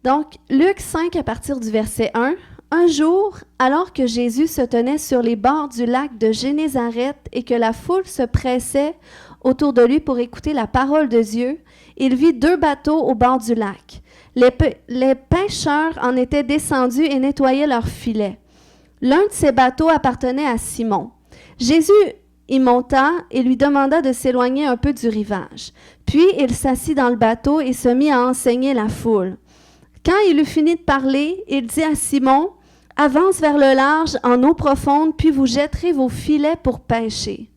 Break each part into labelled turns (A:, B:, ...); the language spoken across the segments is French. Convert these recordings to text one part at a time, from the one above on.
A: Donc, Luc 5 à partir du verset 1. Un jour, alors que Jésus se tenait sur les bords du lac de Génézareth et que la foule se pressait autour de lui pour écouter la parole de Dieu, il vit 2 bateaux au bord du lac. Les pêcheurs en étaient descendus et nettoyaient leurs filets. L'un de ces bateaux appartenait à Simon. Jésus y monta et lui demanda de s'éloigner un peu du rivage. Puis il s'assit dans le bateau et se mit à enseigner la foule. Quand il eut fini de parler, il dit à Simon, « Avance vers le large en eau profonde, puis vous jetterez vos filets pour pêcher. »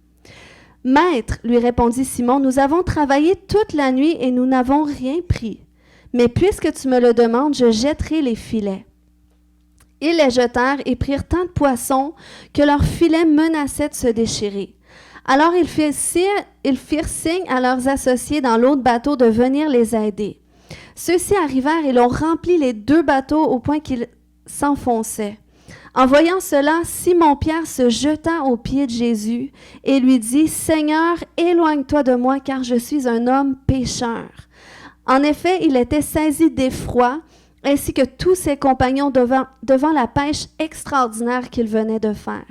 A: « Maître, lui répondit Simon, nous avons travaillé toute la nuit et nous n'avons rien pris. Mais puisque tu me le demandes, je jetterai les filets. » Ils les jetèrent et prirent tant de poissons que leurs filets menaçaient de se déchirer. Alors ils firent signe à leurs associés dans l'autre bateau de venir les aider. Ceux-ci arrivèrent et l'ont rempli les 2 bateaux au point qu'ils s'enfonçaient. En voyant cela, Simon-Pierre se jeta aux pieds de Jésus et lui dit, « Seigneur, éloigne-toi de moi, car je suis un homme pécheur. » En effet, il était saisi d'effroi, ainsi que tous ses compagnons devant la pêche extraordinaire qu'il venait de faire.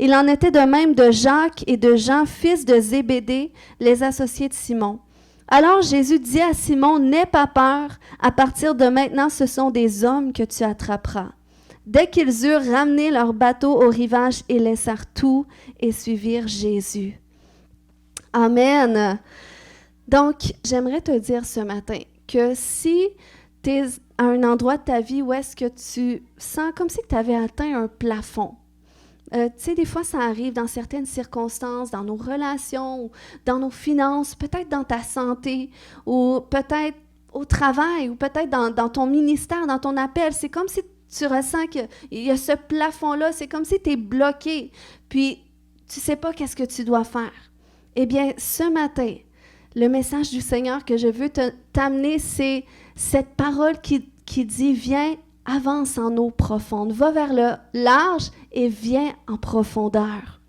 A: Il en était de même de Jacques et de Jean, fils de Zébédée, les associés de Simon. Alors Jésus dit à Simon, « N'aie pas peur, à partir de maintenant, ce sont des hommes que tu attraperas. » Dès qu'ils eurent ramené leur bateau au rivage, ils laissèrent tout et suivirent Jésus. Amen. Donc, j'aimerais te dire ce matin que si tu es à un endroit de ta vie où est-ce que tu sens comme si tu avais atteint un plafond, tu sais, des fois, ça arrive dans certaines circonstances, dans nos relations, dans nos finances, peut-être dans ta santé, ou peut-être au travail, ou peut-être dans ton ministère, dans ton appel. C'est comme si tu ressens qu'il y a ce plafond-là, c'est comme si tu es bloqué, puis tu ne sais pas qu'est-ce que tu dois faire. Eh bien, ce matin, le message du Seigneur que je veux t'amener, c'est cette parole qui dit « Viens, avance en eau profonde, va vers le large et viens en profondeur. »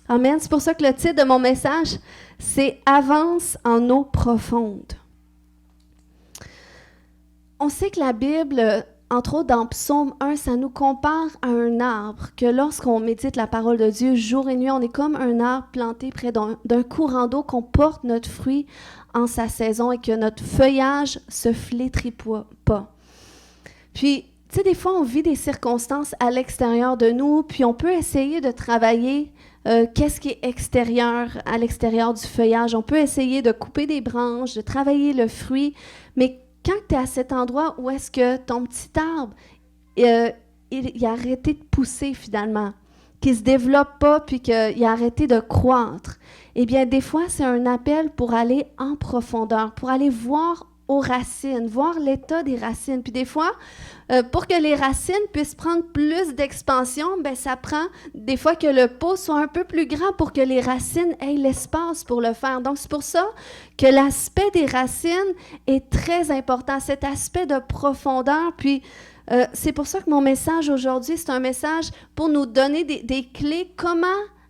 A: Amen. C'est pour ça que le titre de mon message, c'est « Avance en eau profonde ». On sait que la Bible, entre autres dans Psaume 1, ça nous compare à un arbre, que lorsqu'on médite la parole de Dieu jour et nuit, on est comme un arbre planté près d'un courant d'eau, qu'on porte notre fruit en sa saison et que notre feuillage se flétrit pas. Puis, tu sais, des fois, on vit des circonstances à l'extérieur de nous, puis on peut essayer de travailler qu'est-ce qui est extérieur, à l'extérieur du feuillage. On peut essayer de couper des branches, de travailler le fruit, mais quand tu es à cet endroit où est-ce que ton petit arbre, il a arrêté de pousser finalement, qu'il ne se développe pas, puis qu'il a arrêté de croître, eh bien, des fois, c'est un appel pour aller en profondeur, pour aller voir aux racines, voir l'état des racines. Puis des fois, pour que les racines puissent prendre plus d'expansion, ben ça prend des fois que le pot soit un peu plus grand pour que les racines aient l'espace pour le faire. Donc, c'est pour ça que l'aspect des racines est très important, cet aspect de profondeur. Puis, c'est pour ça que mon message aujourd'hui, c'est un message pour nous donner des clés, comment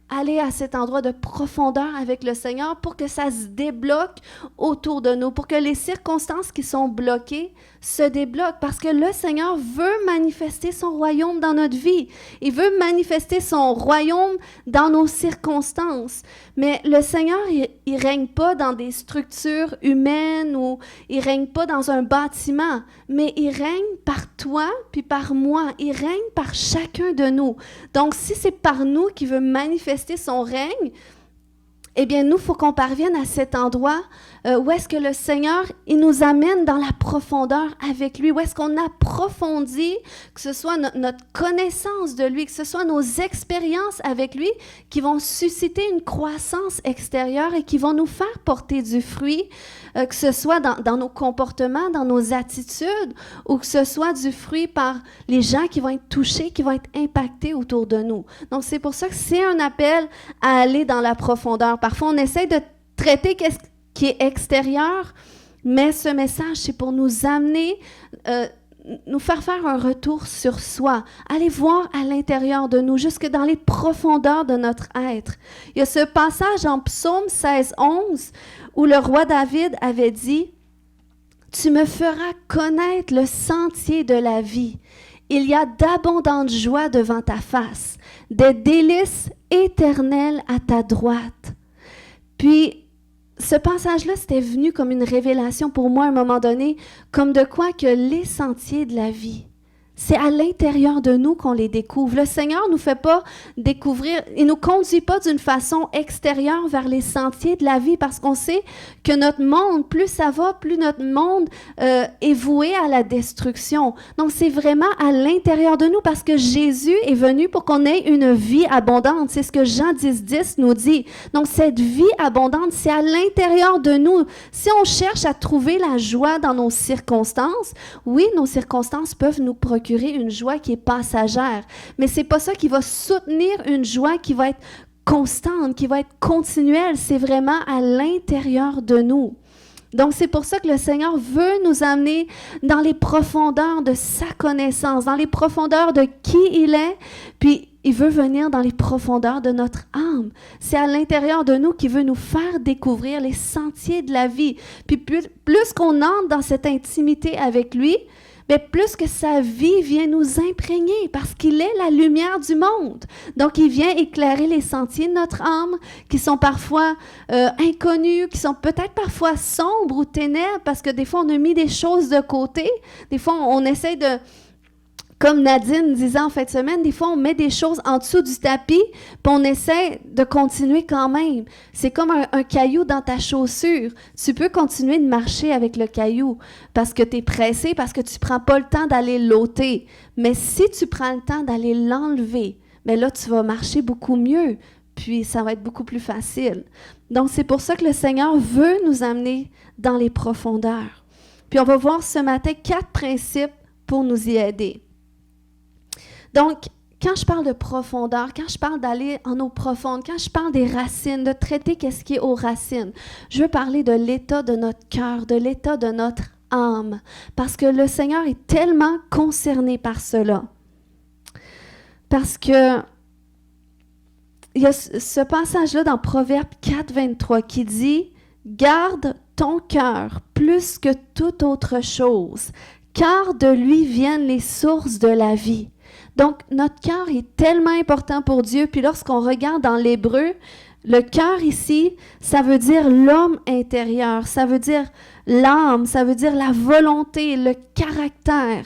A: aller à cet endroit de profondeur avec le Seigneur pour que ça se débloque autour de nous, pour que les circonstances qui sont bloquées se débloquent, parce que le Seigneur veut manifester son royaume dans notre vie. Il veut manifester son royaume dans nos circonstances. Mais le Seigneur, il ne règne pas dans des structures humaines ou il ne règne pas dans un bâtiment, mais il règne par toi puis par moi. Il règne par chacun de nous. Donc, si c'est par nous qu'il veut manifester son règne, eh bien, nous, il faut qu'on parvienne à cet endroit où est-ce que le Seigneur, il nous amène dans la profondeur avec lui, où est-ce qu'on approfondit, que ce soit notre connaissance de lui, que ce soit nos expériences avec lui, qui vont susciter une croissance extérieure et qui vont nous faire porter du fruit, que ce soit dans nos comportements, dans nos attitudes, ou que ce soit du fruit par les gens qui vont être touchés, qui vont être impactés autour de nous. Donc, c'est pour ça que c'est un appel à aller dans la profondeur. Parfois, on essaie de traiter qu'est-ce qui est extérieur, mais ce message, c'est pour nous amener, nous faire un retour sur soi, aller voir à l'intérieur de nous, jusque dans les profondeurs de notre être. Il y a ce passage en Psaume 16, 11, où le roi David avait dit « Tu me feras connaître le sentier de la vie. Il y a d'abondantes joies devant ta face, des délices éternelles à ta droite. » Puis, ce passage-là, c'était venu comme une révélation pour moi à un moment donné, comme de quoi que les sentiers de la vie, c'est à l'intérieur de nous qu'on les découvre. Le Seigneur ne nous fait pas découvrir, il ne nous conduit pas d'une façon extérieure vers les sentiers de la vie parce qu'on sait que notre monde, plus ça va, plus notre monde est voué à la destruction. Donc, c'est vraiment à l'intérieur de nous parce que Jésus est venu pour qu'on ait une vie abondante. C'est ce que Jean 10,10 nous dit. Donc, cette vie abondante, c'est à l'intérieur de nous. Si on cherche à trouver la joie dans nos circonstances, oui, nos circonstances peuvent nous procurer une joie qui est passagère, mais c'est pas ça qui va soutenir une joie qui va être constante, qui va être continuelle. C'est vraiment à l'intérieur de nous. Donc, c'est pour ça que le Seigneur veut nous amener dans les profondeurs de sa connaissance, dans les profondeurs de qui il est, puis il veut venir dans les profondeurs de notre âme. C'est à l'intérieur de nous qu'il veut nous faire découvrir les sentiers de la vie. Puis plus qu'on entre dans cette intimité avec lui, mais plus que sa vie vient nous imprégner parce qu'il est la lumière du monde. Donc, il vient éclairer les sentiers de notre âme qui sont parfois inconnus, qui sont peut-être parfois sombres ou ténèbres parce que des fois, on a mis des choses de côté. Des fois, on essaie de... Comme Nadine disait en fin de semaine, des fois, on met des choses en dessous du tapis, puis on essaie de continuer quand même. C'est comme un caillou dans ta chaussure. Tu peux continuer de marcher avec le caillou parce que tu es pressé, parce que tu ne prends pas le temps d'aller l'ôter. Mais si tu prends le temps d'aller l'enlever, bien là, tu vas marcher beaucoup mieux, puis ça va être beaucoup plus facile. Donc, c'est pour ça que le Seigneur veut nous amener dans les profondeurs. Puis, on va voir ce matin 4 principes pour nous y aider. Donc, quand je parle de profondeur, quand je parle d'aller en eau profonde, quand je parle des racines, de traiter qu'est-ce qui est aux racines, je veux parler de l'état de notre cœur, de l'état de notre âme, parce que le Seigneur est tellement concerné par cela. Parce que il y a ce passage-là dans Proverbe 4, 23 qui dit « Garde ton cœur plus que toute autre chose, car de lui viennent les sources de la vie. » Donc, notre cœur est tellement important pour Dieu. Puis lorsqu'on regarde dans l'hébreu, le cœur ici, ça veut dire l'homme intérieur, ça veut dire l'âme, ça veut dire la volonté, le caractère,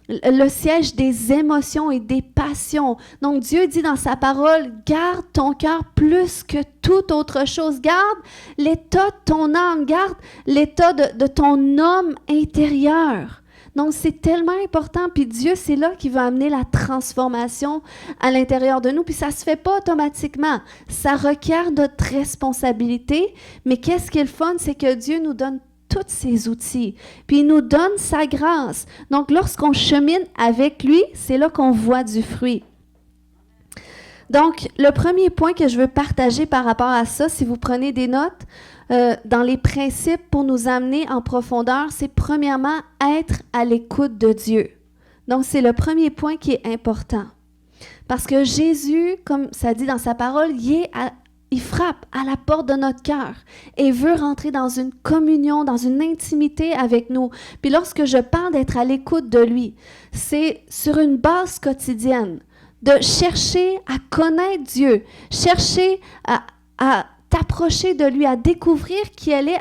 A: le siège des émotions et des passions. Donc, Dieu dit dans sa parole, garde ton cœur plus que toute autre chose. Garde l'état de ton âme, garde l'état de ton homme intérieur. Donc, c'est tellement important. Puis Dieu, c'est là qu'il va amener la transformation à l'intérieur de nous. Puis ça ne se fait pas automatiquement. Ça requiert notre responsabilité. Mais qu'est-ce qui est le fun? C'est que Dieu nous donne tous ses outils. Puis il nous donne sa grâce. Donc, lorsqu'on chemine avec lui, c'est là qu'on voit du fruit. Donc, le premier point que je veux partager par rapport à ça, si vous prenez des notes, dans les principes pour nous amener en profondeur, c'est premièrement être à l'écoute de Dieu. Donc, c'est le premier point qui est important. Parce que Jésus, comme ça dit dans sa parole, il frappe à la porte de notre cœur et veut rentrer dans une communion, dans une intimité avec nous. Puis lorsque je parle d'être à l'écoute de lui, c'est sur une base quotidienne, de chercher à connaître Dieu, chercher à t'approcher de lui, à découvrir qui il est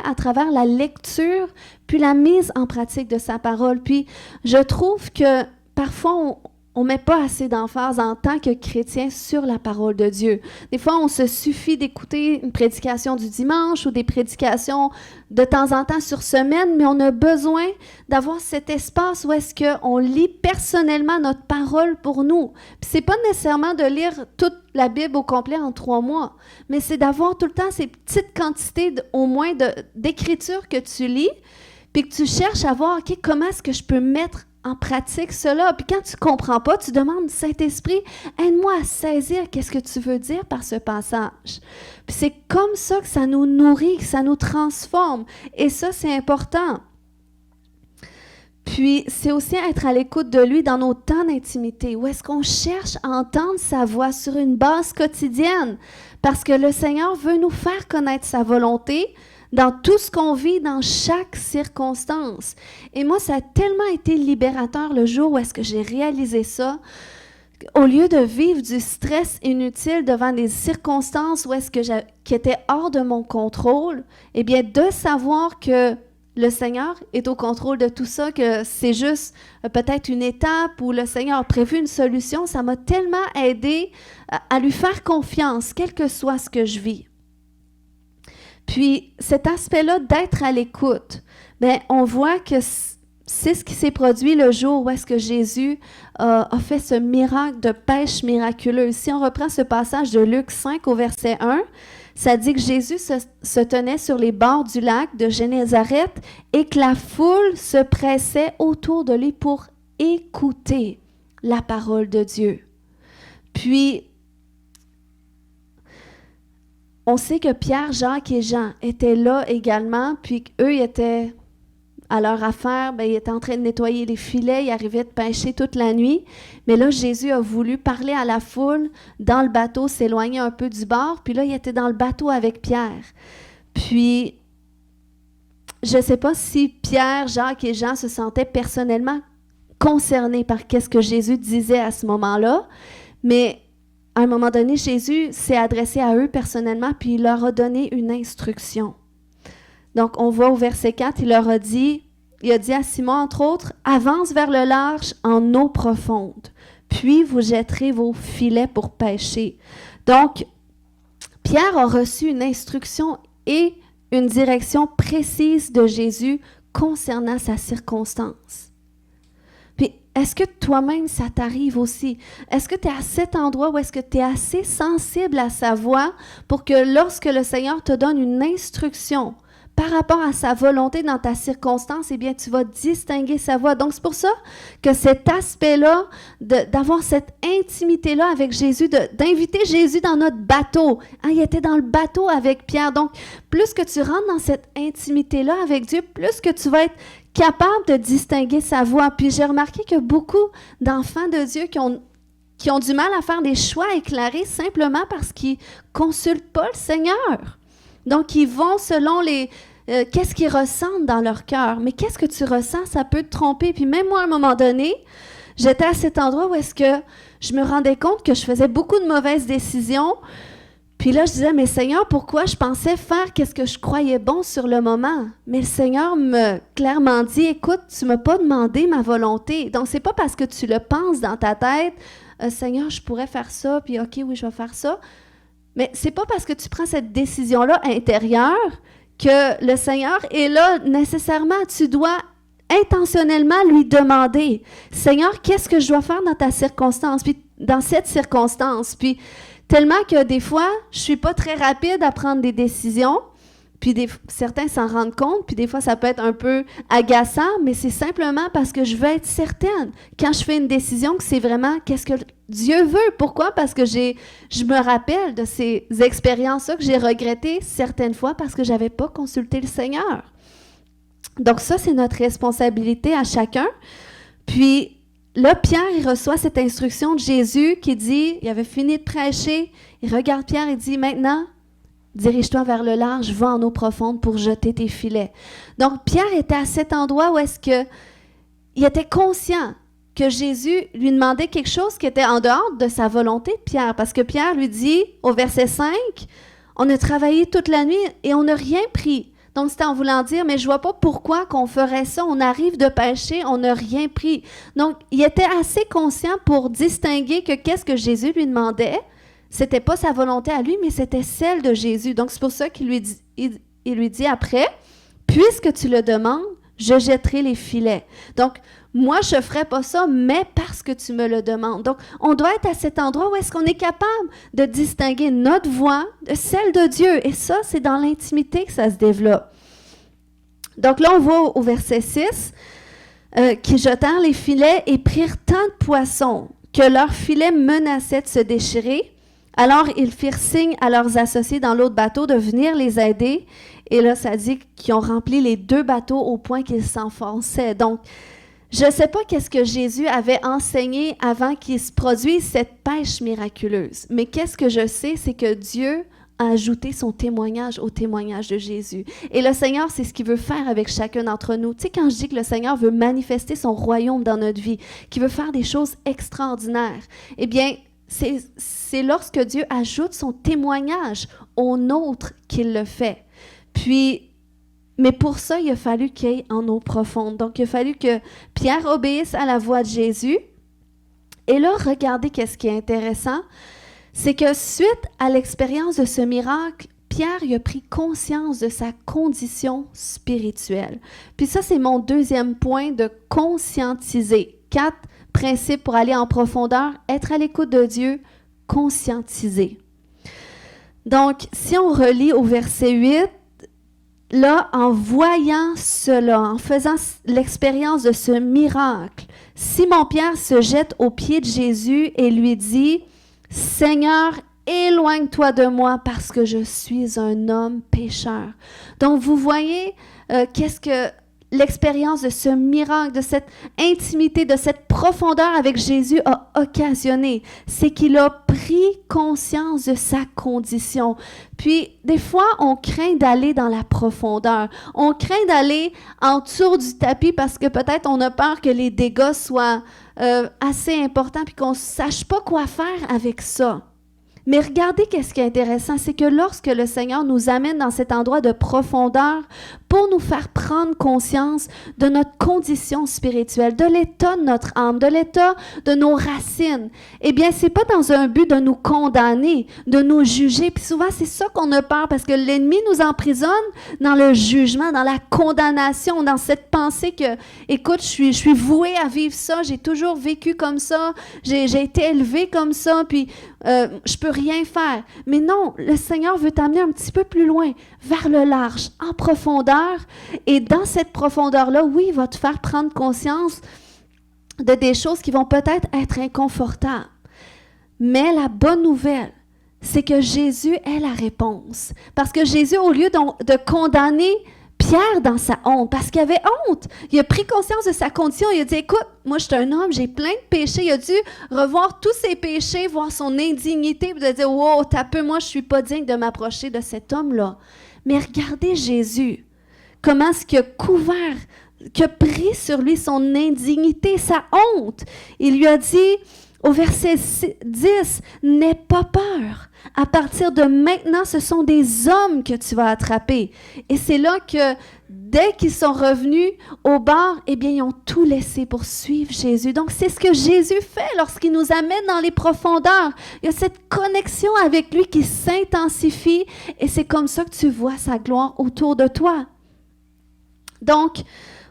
A: à travers la lecture, puis la mise en pratique de sa parole. Puis je trouve que parfois on ne met pas assez d'emphase en tant que chrétien sur la parole de Dieu. Des fois, on se suffit d'écouter une prédication du dimanche ou des prédications de temps en temps sur semaine, mais on a besoin d'avoir cet espace où est-ce qu'on lit personnellement notre parole pour nous. Puis c'est pas nécessairement de lire toute la Bible au complet en 3 mois, mais c'est d'avoir tout le temps ces petites quantités au moins d'écriture que tu lis, puis que tu cherches à voir, OK, comment est-ce que je peux mettre en pratique cela. Puis quand tu ne comprends pas, tu demandes, Saint-Esprit, aide-moi à saisir qu'est-ce que tu veux dire par ce passage. Puis c'est comme ça que ça nous nourrit, que ça nous transforme. Et ça, c'est important. Puis c'est aussi être à l'écoute de lui dans nos temps d'intimité, où est-ce qu'on cherche à entendre sa voix sur une base quotidienne. Parce que le Seigneur veut nous faire connaître sa volonté dans tout ce qu'on vit, dans chaque circonstance. Et moi, ça a tellement été libérateur le jour où est-ce que j'ai réalisé ça. Au lieu de vivre du stress inutile devant des circonstances où est-ce que qui étaient hors de mon contrôle, eh bien, de savoir que le Seigneur est au contrôle de tout ça, que c'est juste peut-être une étape où le Seigneur a prévu une solution, ça m'a tellement aidé à lui faire confiance, quel que soit ce que je vis. Puis, cet aspect-là d'être à l'écoute, bien, on voit que c'est ce qui s'est produit le jour où est-ce que Jésus a fait ce miracle de pêche miraculeuse. Si on reprend ce passage de Luc 5 au verset 1, ça dit que Jésus se tenait sur les bords du lac de Génézareth et que la foule se pressait autour de lui pour écouter la parole de Dieu. Puis, on sait que Pierre, Jacques et Jean étaient là également, puis qu'eux étaient à leur affaire, bien, ils étaient en train de nettoyer les filets, ils arrivaient de pêcher toute la nuit. Mais là, Jésus a voulu parler à la foule dans le bateau, s'éloigner un peu du bord. Puis là, il était dans le bateau avec Pierre. Puis, je ne sais pas si Pierre, Jacques et Jean se sentaient personnellement concernés par ce que Jésus disait à ce moment-là. Mais à un moment donné, Jésus s'est adressé à eux personnellement, puis il leur a donné une instruction. Donc, on voit au verset 4, il a dit à Simon, entre autres, « Avance vers le large en eau profonde, puis vous jetterez vos filets pour pêcher. » Donc, Pierre a reçu une instruction et une direction précise de Jésus concernant sa circonstance. Puis, est-ce que toi-même, ça t'arrive aussi? Est-ce que tu es à cet endroit où est-ce que tu es assez sensible à sa voix pour que lorsque le Seigneur te donne une instruction, par rapport à sa volonté dans ta circonstance, eh bien, tu vas distinguer sa voix. Donc, c'est pour ça que cet aspect-là, d'avoir cette intimité-là avec Jésus, d'inviter Jésus dans notre bateau. Hein, il était dans le bateau avec Pierre. Donc, plus que tu rentres dans cette intimité-là avec Dieu, plus que tu vas être capable de distinguer sa voix. Puis, j'ai remarqué que beaucoup d'enfants de Dieu qui ont du mal à faire des choix éclairés simplement parce qu'ils ne consultent pas le Seigneur. Donc, ils vont selon qu'est-ce qu'ils ressentent dans leur cœur. Mais qu'est-ce que tu ressens? Ça peut te tromper. Puis même moi, à un moment donné, j'étais à cet endroit où est-ce que je me rendais compte que je faisais beaucoup de mauvaises décisions. Puis là, je disais, mais Seigneur, pourquoi je pensais faire qu'est-ce que je croyais bon sur le moment? Mais le Seigneur m'a clairement dit, écoute, tu ne m'as pas demandé ma volonté. Donc, c'est pas parce que tu le penses dans ta tête, Seigneur, je pourrais faire ça, puis OK, oui, je vais faire ça. Mais c'est pas parce que tu prends cette décision-là intérieure que le Seigneur est là nécessairement. Tu dois intentionnellement lui demander, Seigneur, qu'est-ce que je dois faire dans ta circonstance, puis dans cette circonstance. Puis tellement que des fois, je suis pas très rapide à prendre des décisions. Puis certains s'en rendent compte, puis des fois, ça peut être un peu agaçant, mais c'est simplement parce que je veux être certaine, quand je fais une décision, que c'est vraiment qu'est-ce que Dieu veut. Pourquoi? Parce que je me rappelle de ces expériences-là que j'ai regrettées certaines fois parce que je n'avais pas consulté le Seigneur. Donc ça, c'est notre responsabilité à chacun. Puis là, Pierre, il reçoit cette instruction de Jésus qui dit, il avait fini de prêcher, il regarde Pierre et dit, maintenant, dirige-toi vers le large, va en eau profonde pour jeter tes filets. Donc, Pierre était à cet endroit où est-ce que il était conscient que Jésus lui demandait quelque chose qui était en dehors de sa volonté de Pierre. Parce que Pierre lui dit, au verset 5, « On a travaillé toute la nuit et on n'a rien pris. » Donc, c'était en voulant dire, « Mais je ne vois pas pourquoi qu'on ferait ça. On arrive de pêcher, on n'a rien pris. » Donc, il était assez conscient pour distinguer que qu'est-ce que Jésus lui demandait. C'était pas sa volonté à lui, mais c'était celle de Jésus. Donc, c'est pour ça qu'il lui dit, il lui dit après, « Puisque tu le demandes, je jetterai les filets. » Donc, moi, je ne ferai pas ça, mais parce que tu me le demandes. Donc, on doit être à cet endroit où est-ce qu'on est capable de distinguer notre voix de celle de Dieu. Et ça, c'est dans l'intimité que ça se développe. Donc là, on voit au verset 6, qui jetèrent les filets et prirent tant de poissons que leurs filets menaçaient de se déchirer. Alors, ils firent signe à leurs associés dans l'autre bateau de venir les aider. Et là, ça dit qu'ils ont rempli les 2 bateaux au point qu'ils s'enfonçaient. Donc, je ne sais pas qu'est-ce que Jésus avait enseigné avant qu'il se produise cette pêche miraculeuse. Mais qu'est-ce que je sais, c'est que Dieu ajouter son témoignage au témoignage de Jésus. Et le Seigneur, c'est ce qu'il veut faire avec chacun d'entre nous. Tu sais, quand je dis que le Seigneur veut manifester son royaume dans notre vie, qu'il veut faire des choses extraordinaires, eh bien, c'est lorsque Dieu ajoute son témoignage au nôtre qu'il le fait. Puis, mais pour ça, il a fallu qu'il y ait en eau profonde. Donc, il a fallu que Pierre obéisse à la voix de Jésus. Et là, regardez qu'est-ce qui est intéressant. C'est que suite à l'expérience de ce miracle, Pierre il a pris conscience de sa condition spirituelle. Puis ça, c'est mon deuxième point de conscientiser. 4 principes pour aller en profondeur, être à l'écoute de Dieu, conscientiser. Donc, si on relit au verset 8, là, en voyant cela, en faisant l'expérience de ce miracle, Simon-Pierre se jette aux pieds de Jésus et lui dit « Seigneur, éloigne-toi de moi parce que je suis un homme pécheur. » Donc, vous voyez qu'est-ce que l'expérience de ce miracle, de cette intimité, de cette profondeur avec Jésus a occasionné. C'est qu'il a pris conscience de sa condition. Puis, des fois, on craint d'aller dans la profondeur. On craint d'aller en dessous du tapis parce que peut-être on a peur que les dégâts soient assez importants puis qu'on ne sache pas quoi faire avec ça. Mais regardez qu'est-ce qui est intéressant, c'est que lorsque le Seigneur nous amène dans cet endroit de profondeur pour nous faire prendre conscience de notre condition spirituelle, de l'état de notre âme, de l'état de nos racines, eh bien, c'est pas dans un but de nous condamner, de nous juger. Puis souvent, c'est ça qu'on a peur parce que l'ennemi nous emprisonne dans le jugement, dans la condamnation, dans cette pensée que, écoute, je suis vouée à vivre ça, j'ai toujours vécu comme ça, j'ai été élevée comme ça, puis je peux rien faire. Mais non, le Seigneur veut t'amener un petit peu plus loin, vers le large, en profondeur. Et dans cette profondeur-là, oui, il va te faire prendre conscience de des choses qui vont peut-être être inconfortables. Mais la bonne nouvelle, c'est que Jésus est la réponse. Parce que Jésus, au lieu de condamner Pierre dans sa honte, parce qu'il avait honte. Il a pris conscience de sa condition. Il a dit, écoute, moi, je suis un homme, j'ai plein de péchés. Il a dû revoir tous ses péchés, voir son indignité, puis de dire, wow, t'as peu, moi, je suis pas digne de m'approcher de cet homme-là. Mais regardez Jésus, comment est-ce qu'il a couvert, qu'il a pris sur lui son indignité, sa honte. Il lui a dit, au verset 10, « N'aie pas peur. À partir de maintenant, ce sont des hommes que tu vas attraper. » Et c'est là que, dès qu'ils sont revenus au bord, eh bien, ils ont tout laissé pour suivre Jésus. Donc, c'est ce que Jésus fait lorsqu'il nous amène dans les profondeurs. Il y a cette connexion avec lui qui s'intensifie et c'est comme ça que tu vois sa gloire autour de toi. Donc,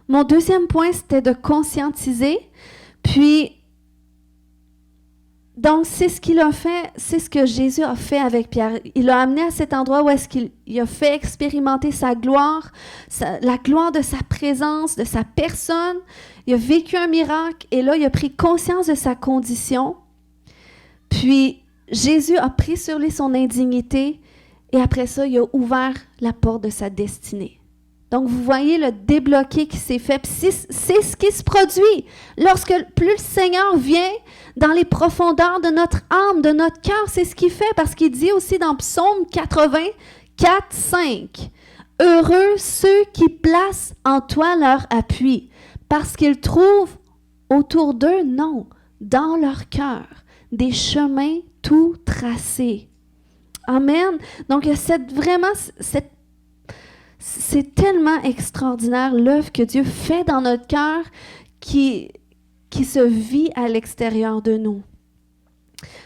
A: mon deuxième point, c'était de conscientiser. Puis, donc, c'est ce qu'il a fait, c'est ce que Jésus a fait avec Pierre. Il l'a amené à cet endroit où est-ce qu'il a fait expérimenter sa gloire, la gloire de sa présence, de sa personne. Il a vécu un miracle et là, il a pris conscience de sa condition. Puis, Jésus a pris sur lui son indignité et après ça, il a ouvert la porte de sa destinée. Donc, vous voyez le débloqué qui s'est fait. Puis c'est ce qui se produit. Lorsque plus le Seigneur vient dans les profondeurs de notre âme, de notre cœur, c'est ce qu'il fait. Parce qu'il dit aussi dans Psaume 84, 5, « Heureux ceux qui placent en toi leur appui, parce qu'ils trouvent autour d'eux, non, dans leur cœur, des chemins tout tracés. » Amen. Donc, il y a c'est tellement extraordinaire l'œuvre que Dieu fait dans notre cœur qui se vit à l'extérieur de nous.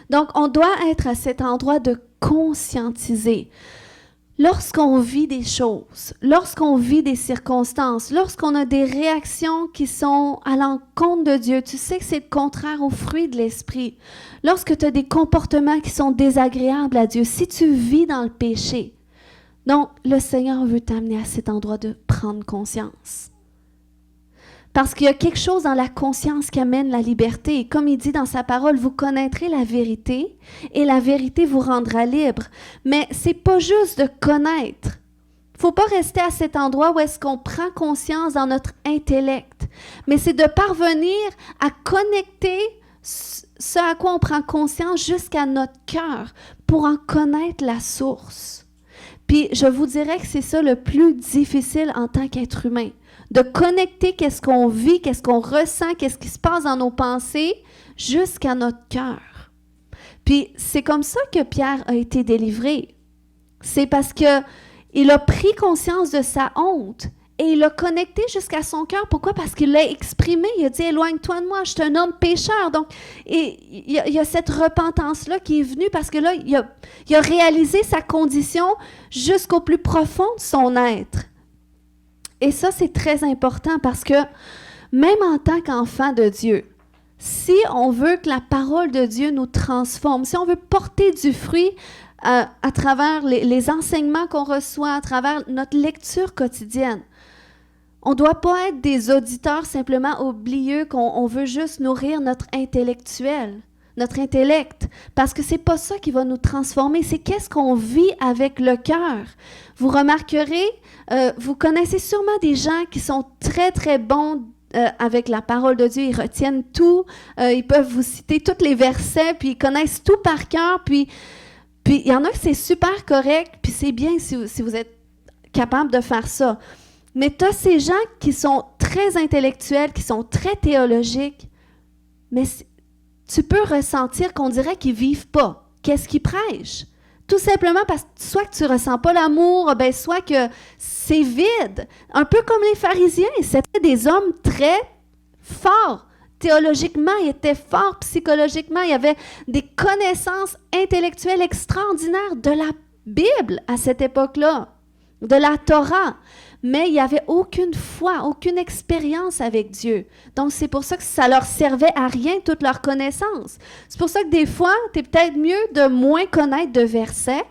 A: Donc, on doit être à cet endroit de conscientiser. Lorsqu'on vit des choses, lorsqu'on vit des circonstances, lorsqu'on a des réactions qui sont à l'encontre de Dieu, tu sais que c'est le contraire au fruit de l'esprit. Lorsque tu as des comportements qui sont désagréables à Dieu, si tu vis dans le péché, donc, le Seigneur veut t'amener à cet endroit de prendre conscience. Parce qu'il y a quelque chose dans la conscience qui amène la liberté. Et comme il dit dans sa parole, vous connaîtrez la vérité et la vérité vous rendra libre. Mais c'est pas juste de connaître. Il ne faut pas rester à cet endroit où est-ce qu'on prend conscience dans notre intellect. Mais c'est de parvenir à connecter ce à quoi on prend conscience jusqu'à notre cœur pour en connaître la source. Puis je vous dirais que c'est ça le plus difficile en tant qu'être humain, de connecter qu'est-ce qu'on vit, qu'est-ce qu'on ressent, qu'est-ce qui se passe dans nos pensées, jusqu'à notre cœur. Puis c'est comme ça que Pierre a été délivré. C'est parce qu'il a pris conscience de sa honte et il l'a connecté jusqu'à son cœur. Pourquoi? Parce qu'il l'a exprimé. Il a dit « Éloigne-toi de moi, je suis un homme pécheur. » Donc, il y a cette repentance-là qui est venue parce que là, il a réalisé sa condition jusqu'au plus profond de son être. Et ça, c'est très important parce que même en tant qu'enfant de Dieu, si on veut que la parole de Dieu nous transforme, si on veut porter du fruit à travers les enseignements qu'on reçoit, à travers notre lecture quotidienne, on ne doit pas être des auditeurs simplement oublieux qu'on veut juste nourrir notre intellectuel, notre intellect, parce que ce n'est pas ça qui va nous transformer, c'est qu'est-ce qu'on vit avec le cœur. Vous remarquerez, vous connaissez sûrement des gens qui sont très, très bons avec la parole de Dieu, ils retiennent tout, ils peuvent vous citer tous les versets, puis ils connaissent tout par cœur, puis il y en a que c'est super correct, puis c'est bien si vous êtes capable de faire ça. Mais tu as ces gens qui sont très intellectuels, qui sont très théologiques, mais tu peux ressentir qu'on dirait qu'ils ne vivent pas. Qu'est-ce qu'ils prêchent? Tout simplement parce que soit que tu ne ressens pas l'amour, ben soit que c'est vide. Un peu comme les pharisiens, c'était des hommes très forts. Théologiquement, ils étaient forts, psychologiquement, il y avait des connaissances intellectuelles extraordinaires de la Bible à cette époque-là, de la Torah. Mais il n'y avait aucune foi, aucune expérience avec Dieu. Donc, c'est pour ça que ça leur servait à rien, toute leur connaissance. C'est pour ça que des fois, tu es peut-être mieux de moins connaître de versets,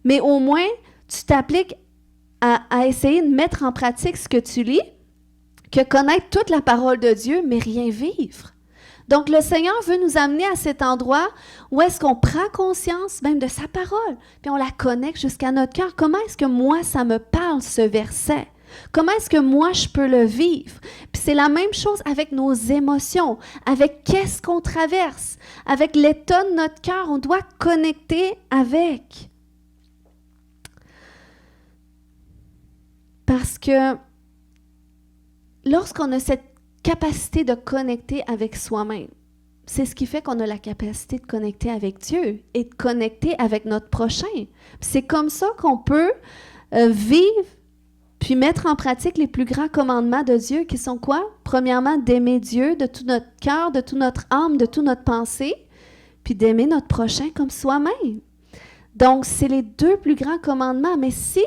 A: mais au moins, tu t'appliques à essayer de mettre en pratique ce que tu lis, que connaître toute la parole de Dieu, mais rien vivre. Donc, le Seigneur veut nous amener à cet endroit où est-ce qu'on prend conscience même de sa parole, puis on la connecte jusqu'à notre cœur. Comment est-ce que moi, ça me parle, ce verset? Comment est-ce que moi, je peux le vivre? Puis c'est la même chose avec nos émotions, avec qu'est-ce qu'on traverse, avec l'état de notre cœur. On doit connecter avec. Parce que lorsqu'on a cette capacité de connecter avec soi-même, c'est ce qui fait qu'on a la capacité de connecter avec Dieu et de connecter avec notre prochain. Puis c'est comme ça qu'on peut vivre puis mettre en pratique les plus grands commandements de Dieu qui sont quoi? Premièrement, d'aimer Dieu de tout notre cœur, de toute notre âme, de toute notre pensée, puis d'aimer notre prochain comme soi-même. Donc, c'est les deux plus grands commandements. Mais si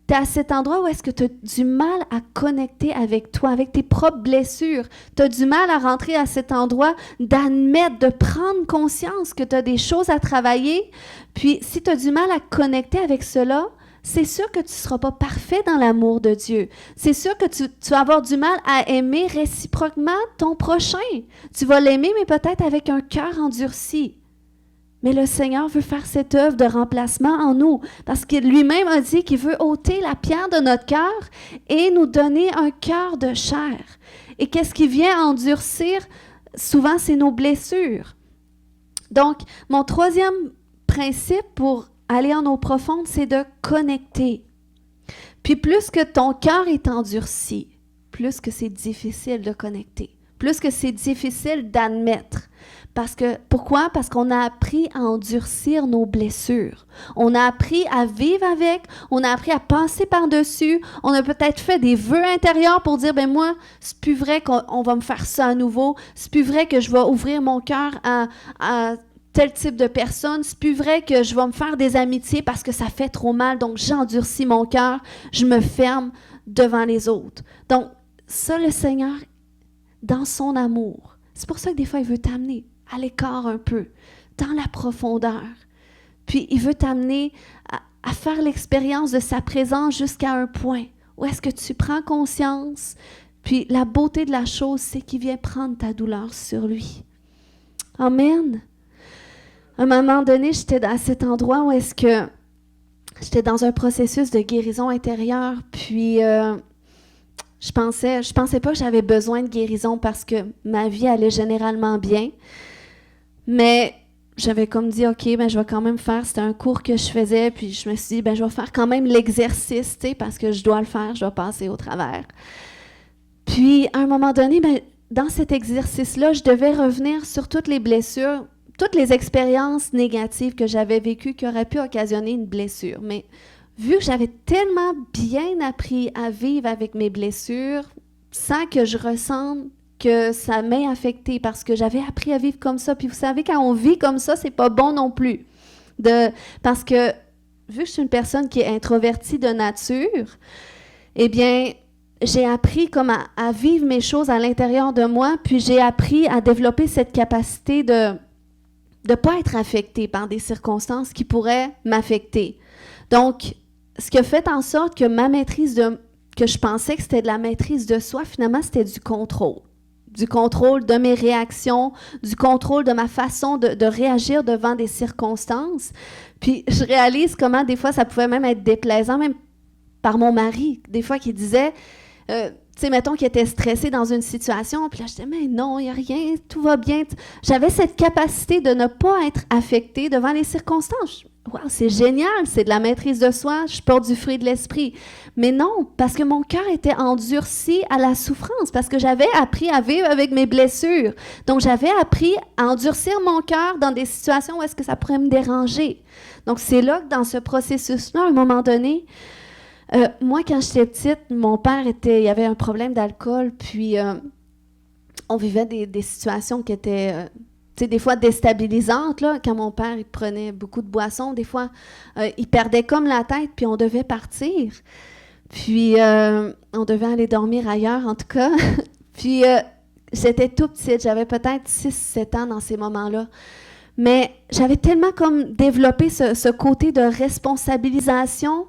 A: tu es à cet endroit où est-ce que tu as du mal à connecter avec toi, avec tes propres blessures, tu as du mal à rentrer à cet endroit d'admettre, de prendre conscience que tu as des choses à travailler, puis si tu as du mal à connecter avec cela, c'est sûr que tu ne seras pas parfait dans l'amour de Dieu. C'est sûr que tu vas avoir du mal à aimer réciproquement ton prochain. Tu vas l'aimer, mais peut-être avec un cœur endurci. Mais le Seigneur veut faire cette œuvre de remplacement en nous, parce que lui-même a dit qu'il veut ôter la pierre de notre cœur et nous donner un cœur de chair. Et qu'est-ce qui vient endurcir? Souvent, c'est nos blessures. Donc, mon troisième principe pour aller en eau profonde, c'est de connecter. Puis plus que ton cœur est endurci, plus que c'est difficile de connecter, plus que c'est difficile d'admettre. Pourquoi? Parce qu'on a appris à endurcir nos blessures. On a appris à vivre avec, on a appris à passer par-dessus, on a peut-être fait des vœux intérieurs pour dire, ben moi, c'est plus vrai qu'on va me faire ça à nouveau, c'est plus vrai que je vais ouvrir mon cœur à tel type de personne, c'est plus vrai que je vais me faire des amitiés parce que ça fait trop mal, donc j'endurcis mon cœur, je me ferme devant les autres. Donc, ça, le Seigneur, dans son amour, c'est pour ça que des fois, il veut t'amener à l'écart un peu, dans la profondeur. Puis, il veut t'amener à faire l'expérience de sa présence jusqu'à un point où est-ce que tu prends conscience, puis la beauté de la chose, c'est qu'il vient prendre ta douleur sur lui. Amen. À un moment donné, j'étais à cet endroit où est-ce que j'étais dans un processus de guérison intérieure, puis je pensais pas que j'avais besoin de guérison parce que ma vie allait généralement bien. Mais j'avais comme dit, OK, ben, je vais quand même faire, c'était un cours que je faisais, puis je me suis dit, ben, je vais faire quand même l'exercice, tu sais, parce que je dois le faire, je dois passer au travers. Puis, à un moment donné, ben, dans cet exercice-là, je devais revenir sur toutes les blessures, toutes les expériences négatives que j'avais vécues qui auraient pu occasionner une blessure. Mais vu que j'avais tellement bien appris à vivre avec mes blessures, sans que je ressente que ça m'ait affectée, parce que j'avais appris à vivre comme ça. Puis vous savez, quand on vit comme ça, c'est pas bon non plus. Parce que, vu que je suis une personne qui est introvertie de nature, eh bien, j'ai appris comme à vivre mes choses à l'intérieur de moi, puis j'ai appris à développer cette capacité de ne pas être affectée par des circonstances qui pourraient m'affecter. Donc, ce qui a fait en sorte que que je pensais que c'était de la maîtrise de soi, finalement, c'était du contrôle. Du contrôle de mes réactions, du contrôle de ma façon de réagir devant des circonstances. Puis, je réalise comment, des fois, ça pouvait même être déplaisant, même par mon mari, des fois, qui disait... tu sais, mettons qu'il était stressé dans une situation, puis là, je disais, mais non, il n'y a rien, tout va bien. J'avais cette capacité de ne pas être affectée devant les circonstances. Wow, c'est génial, c'est de la maîtrise de soi, je porte du fruit de l'esprit. Mais non, parce que mon cœur était endurci à la souffrance, parce que j'avais appris à vivre avec mes blessures. Donc, j'avais appris à endurcir mon cœur dans des situations où est-ce que ça pourrait me déranger. Donc, c'est là que dans ce processus-là, à un moment donné, moi, quand j'étais petite, mon père il y avait un problème d'alcool, puis on vivait des situations qui étaient, tu sais, des fois déstabilisantes, là, quand mon père, il prenait beaucoup de boissons, des fois, il perdait comme la tête, puis on devait partir. Puis, on devait aller dormir ailleurs, en tout cas. Puis, j'étais tout petite, j'avais peut-être 6-7 ans dans ces moments-là. Mais j'avais tellement comme développé ce côté de responsabilisation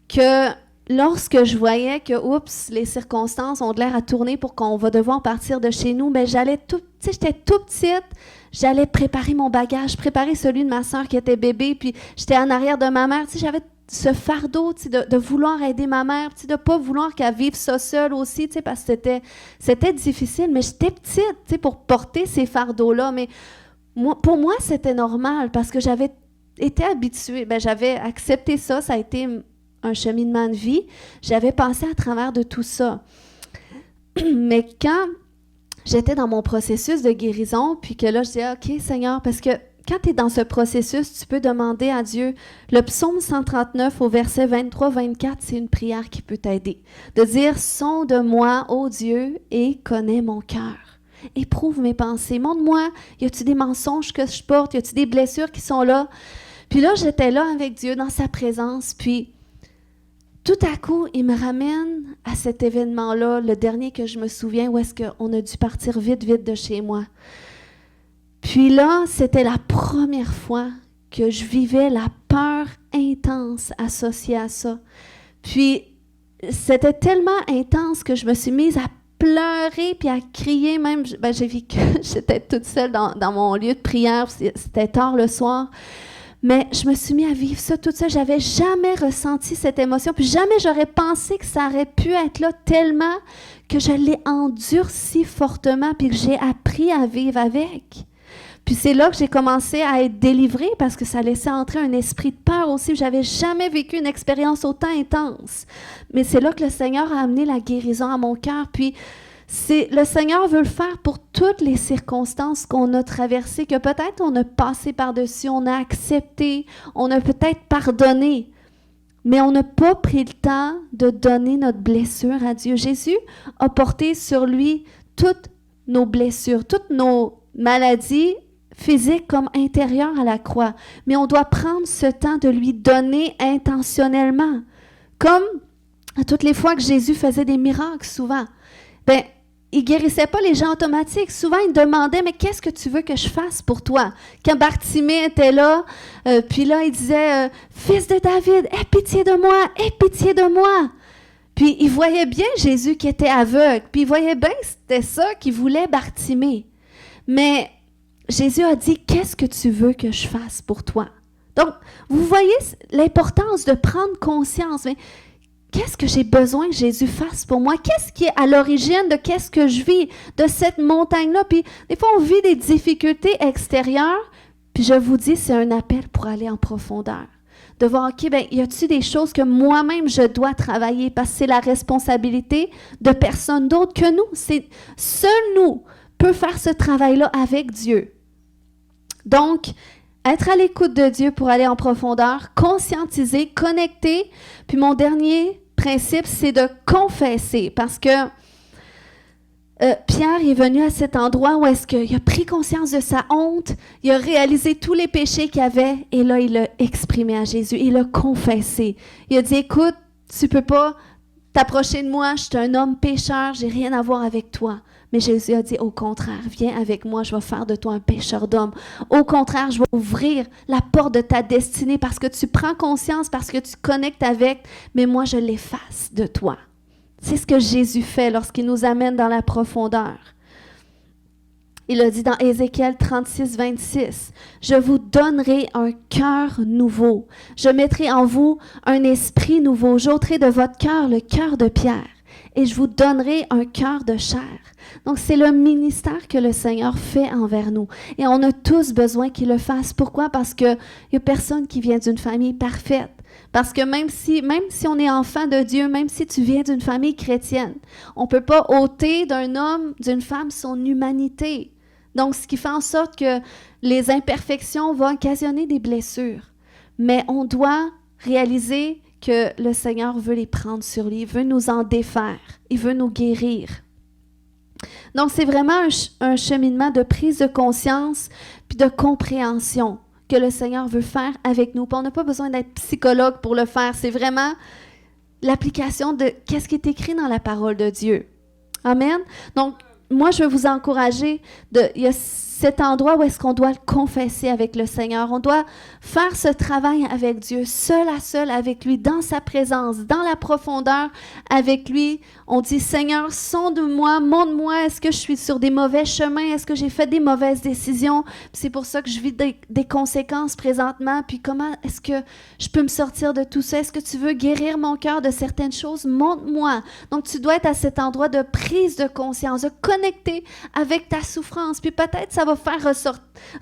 A: que lorsque je voyais que, oups, les circonstances ont de l'air à tourner pour qu'on va devoir partir de chez nous, bien, j'étais tout petite, j'allais préparer mon bagage, préparer celui de ma soeur qui était bébé, puis j'étais en arrière de ma mère, tu sais, j'avais ce fardeau, tu sais, de vouloir aider ma mère, tu sais, de pas vouloir qu'elle vive ça seule aussi, tu sais, parce que c'était difficile, mais j'étais petite, tu sais, pour porter ces fardeaux-là, mais pour moi, c'était normal, parce que j'avais été habituée, bien, j'avais accepté ça, ça a été un cheminement de vie, j'avais passé à travers de tout ça. Mais quand j'étais dans mon processus de guérison, puis que là, je disais, OK, Seigneur, parce que quand tu es dans ce processus, tu peux demander à Dieu, le psaume 139 au verset 23-24, c'est une prière qui peut t'aider. De dire, sonde-moi, ô Dieu, et connais mon cœur. Éprouve mes pensées. Montre-moi, y a-t-il des mensonges que je porte? Y a-t-il des blessures qui sont là? Puis là, j'étais là avec Dieu dans sa présence, puis tout à coup, il me ramène à cet événement-là, le dernier que je me souviens, où est-ce qu'on a dû partir vite de chez moi. Puis là, c'était la première fois que je vivais la peur intense associée à ça. Puis, c'était tellement intense que je me suis mise à pleurer puis à crier même. J'ai vu que j'étais toute seule dans mon lieu de prière, c'était tard le soir. Mais je me suis mis à vivre ça toute seule. J'avais jamais ressenti cette émotion. Puis jamais j'aurais pensé que ça aurait pu être là tellement que je l'ai endurci fortement puis que j'ai appris à vivre avec. Puis c'est là que j'ai commencé à être délivrée parce que ça laissait entrer un esprit de peur aussi. J'avais jamais vécu une expérience autant intense. Mais c'est là que le Seigneur a amené la guérison à mon cœur. Puis le Seigneur veut le faire pour toutes les circonstances qu'on a traversées, que peut-être on a passé par-dessus, on a accepté, on a peut-être pardonné, mais on n'a pas pris le temps de donner notre blessure à Dieu. Jésus a porté sur lui toutes nos blessures, toutes nos maladies physiques comme intérieures à la croix, mais on doit prendre ce temps de lui donner intentionnellement. Comme à toutes les fois que Jésus faisait des miracles, souvent, ben, il ne guérissait pas les gens automatiques. Souvent, il demandait, mais qu'est-ce que tu veux que je fasse pour toi? Quand Bartimée était là, puis là, il disait, Fils de David, aie pitié de moi, aie pitié de moi. Puis il voyait bien Jésus qui était aveugle, puis il voyait bien que c'était ça qu'il voulait Bartimée. Mais Jésus a dit, qu'est-ce que tu veux que je fasse pour toi? Donc, vous voyez l'importance de prendre conscience. Mais qu'est-ce que j'ai besoin que Jésus fasse pour moi? Qu'est-ce qui est à l'origine de qu'est-ce que je vis, de cette montagne-là? Puis des fois, on vit des difficultés extérieures, Puis je vous dis, c'est un appel pour aller en profondeur. De voir, OK, bien, y a-t-il des choses que moi-même je dois travailler parce que c'est la responsabilité de personne d'autre que nous. Seul nous peut faire ce travail-là avec Dieu. Donc, être à l'écoute de Dieu pour aller en profondeur, conscientiser, connecter. Puis mon dernier principe, c'est de confesser parce que Pierre est venu à cet endroit où est-ce qu'il a pris conscience de sa honte, il a réalisé tous les péchés qu'il avait et là, il l'a exprimé à Jésus, il l'a confessé. Il a dit, écoute, tu ne peux pas t'approcher de moi, je suis un homme pécheur, j'ai rien à voir avec toi. Mais Jésus a dit, au contraire, viens avec moi, je vais faire de toi un pécheur d'homme. Au contraire, je vais ouvrir la porte de ta destinée parce que tu prends conscience, parce que tu connectes avec, mais moi, je l'efface de toi. C'est ce que Jésus fait lorsqu'il nous amène dans la profondeur. Il a dit dans Ézéchiel 36, 26, « Je vous donnerai un cœur nouveau. Je mettrai en vous un esprit nouveau. J'ôterai de votre cœur le cœur de pierre. Et je vous donnerai un cœur de chair. » Donc, c'est le ministère que le Seigneur fait envers nous. Et on a tous besoin qu'il le fasse. Pourquoi? Parce qu'il n'y a personne qui vient d'une famille parfaite. Parce que même si on est enfant de Dieu, même si tu viens d'une famille chrétienne, on ne peut pas ôter d'un homme, d'une femme, son humanité. Donc, ce qui fait en sorte que les imperfections vont occasionner des blessures. Mais on doit réaliser que le Seigneur veut les prendre sur lui, il veut nous en défaire, il veut nous guérir. Donc, c'est vraiment un cheminement de prise de conscience puis de compréhension que le Seigneur veut faire avec nous. Puis on n'a pas besoin d'être psychologue pour le faire. C'est vraiment l'application de qu'est-ce qui est écrit dans la parole de Dieu. Amen. Donc, moi, je veux vous encourager. Il y a cet endroit où est-ce qu'on doit le confesser avec le Seigneur. On doit faire ce travail avec Dieu, seul à seul avec lui, dans sa présence, dans la profondeur avec lui. On dit, Seigneur, sonde-moi, montre-moi, est-ce que je suis sur des mauvais chemins? Est-ce que j'ai fait des mauvaises décisions? Puis c'est pour ça que je vis des conséquences présentement. Puis comment est-ce que je peux me sortir de tout ça? Est-ce que tu veux guérir mon cœur de certaines choses? Montre-moi. Donc, tu dois être à cet endroit de prise de conscience, de connecter avec ta souffrance. Puis peut-être ça va faire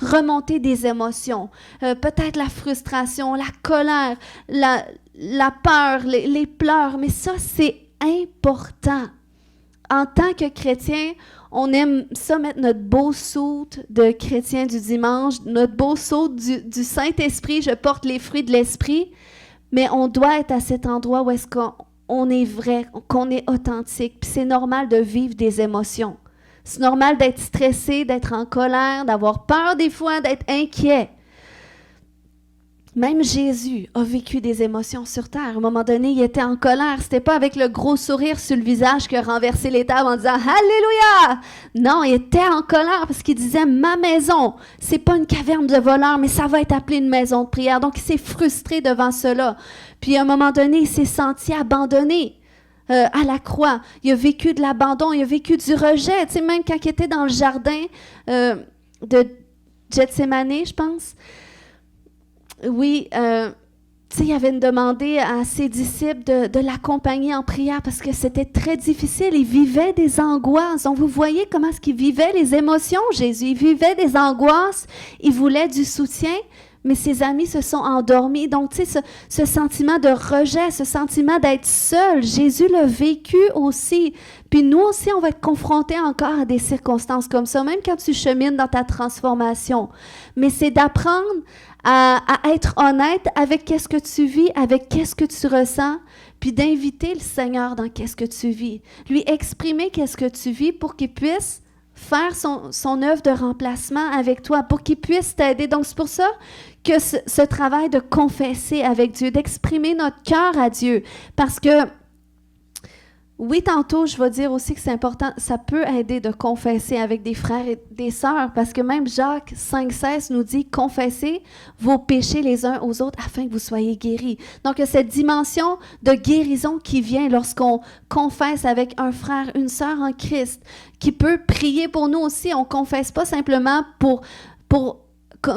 A: remonter des émotions. Peut-être la frustration, la colère, la peur, les pleurs. Mais ça, c'est important. En tant que chrétien, on aime ça mettre notre beau soute de chrétien du dimanche, notre beau soute du Saint-Esprit, je porte les fruits de l'Esprit, mais on doit être à cet endroit où est-ce qu'on est vrai, qu'on est authentique. Puis c'est normal de vivre des émotions. C'est normal d'être stressé, d'être en colère, d'avoir peur des fois, d'être inquiet. Même Jésus a vécu des émotions sur terre. À un moment donné, il était en colère. C'était pas avec le gros sourire sur le visage qu'il a renversé les tables en disant « Alléluia !» Non, il était en colère parce qu'il disait « Ma maison, c'est pas une caverne de voleurs, mais ça va être appelé une maison de prière. » Donc, il s'est frustré devant cela. Puis, à un moment donné, il s'est senti abandonné. À la croix. Il a vécu de l'abandon, il a vécu du rejet. Tu sais, même quand il était dans le jardin de Gethsémani, je pense. Oui, tu sais, il avait demandé à ses disciples de l'accompagner en prière parce que c'était très difficile. Il vivait des angoisses. Donc, vous voyez comment est-ce qu'il vivait les émotions, Jésus. Il vivait des angoisses. Il voulait du soutien. Mais ses amis se sont endormis. Donc, tu sais, ce sentiment de rejet, ce sentiment d'être seul, Jésus l'a vécu aussi. Puis nous aussi, on va être confrontés encore à des circonstances comme ça, même quand tu chemines dans ta transformation. Mais c'est d'apprendre à être honnête avec qu'est-ce que tu vis, avec qu'est-ce que tu ressens, puis d'inviter le Seigneur dans qu'est-ce que tu vis. Lui exprimer qu'est-ce que tu vis pour qu'il puisse faire son œuvre de remplacement avec toi, pour qu'il puisse t'aider. Donc, c'est pour ça que ce travail de confesser avec Dieu, d'exprimer notre cœur à Dieu, parce que, oui, tantôt, je vais dire aussi que c'est important, ça peut aider de confesser avec des frères et des sœurs, parce que même Jacques 5,16 nous dit « Confessez vos péchés les uns aux autres afin que vous soyez guéris ». Donc, il y a cette dimension de guérison qui vient lorsqu'on confesse avec un frère, une sœur en Christ, qui peut prier pour nous aussi. On ne confesse pas simplement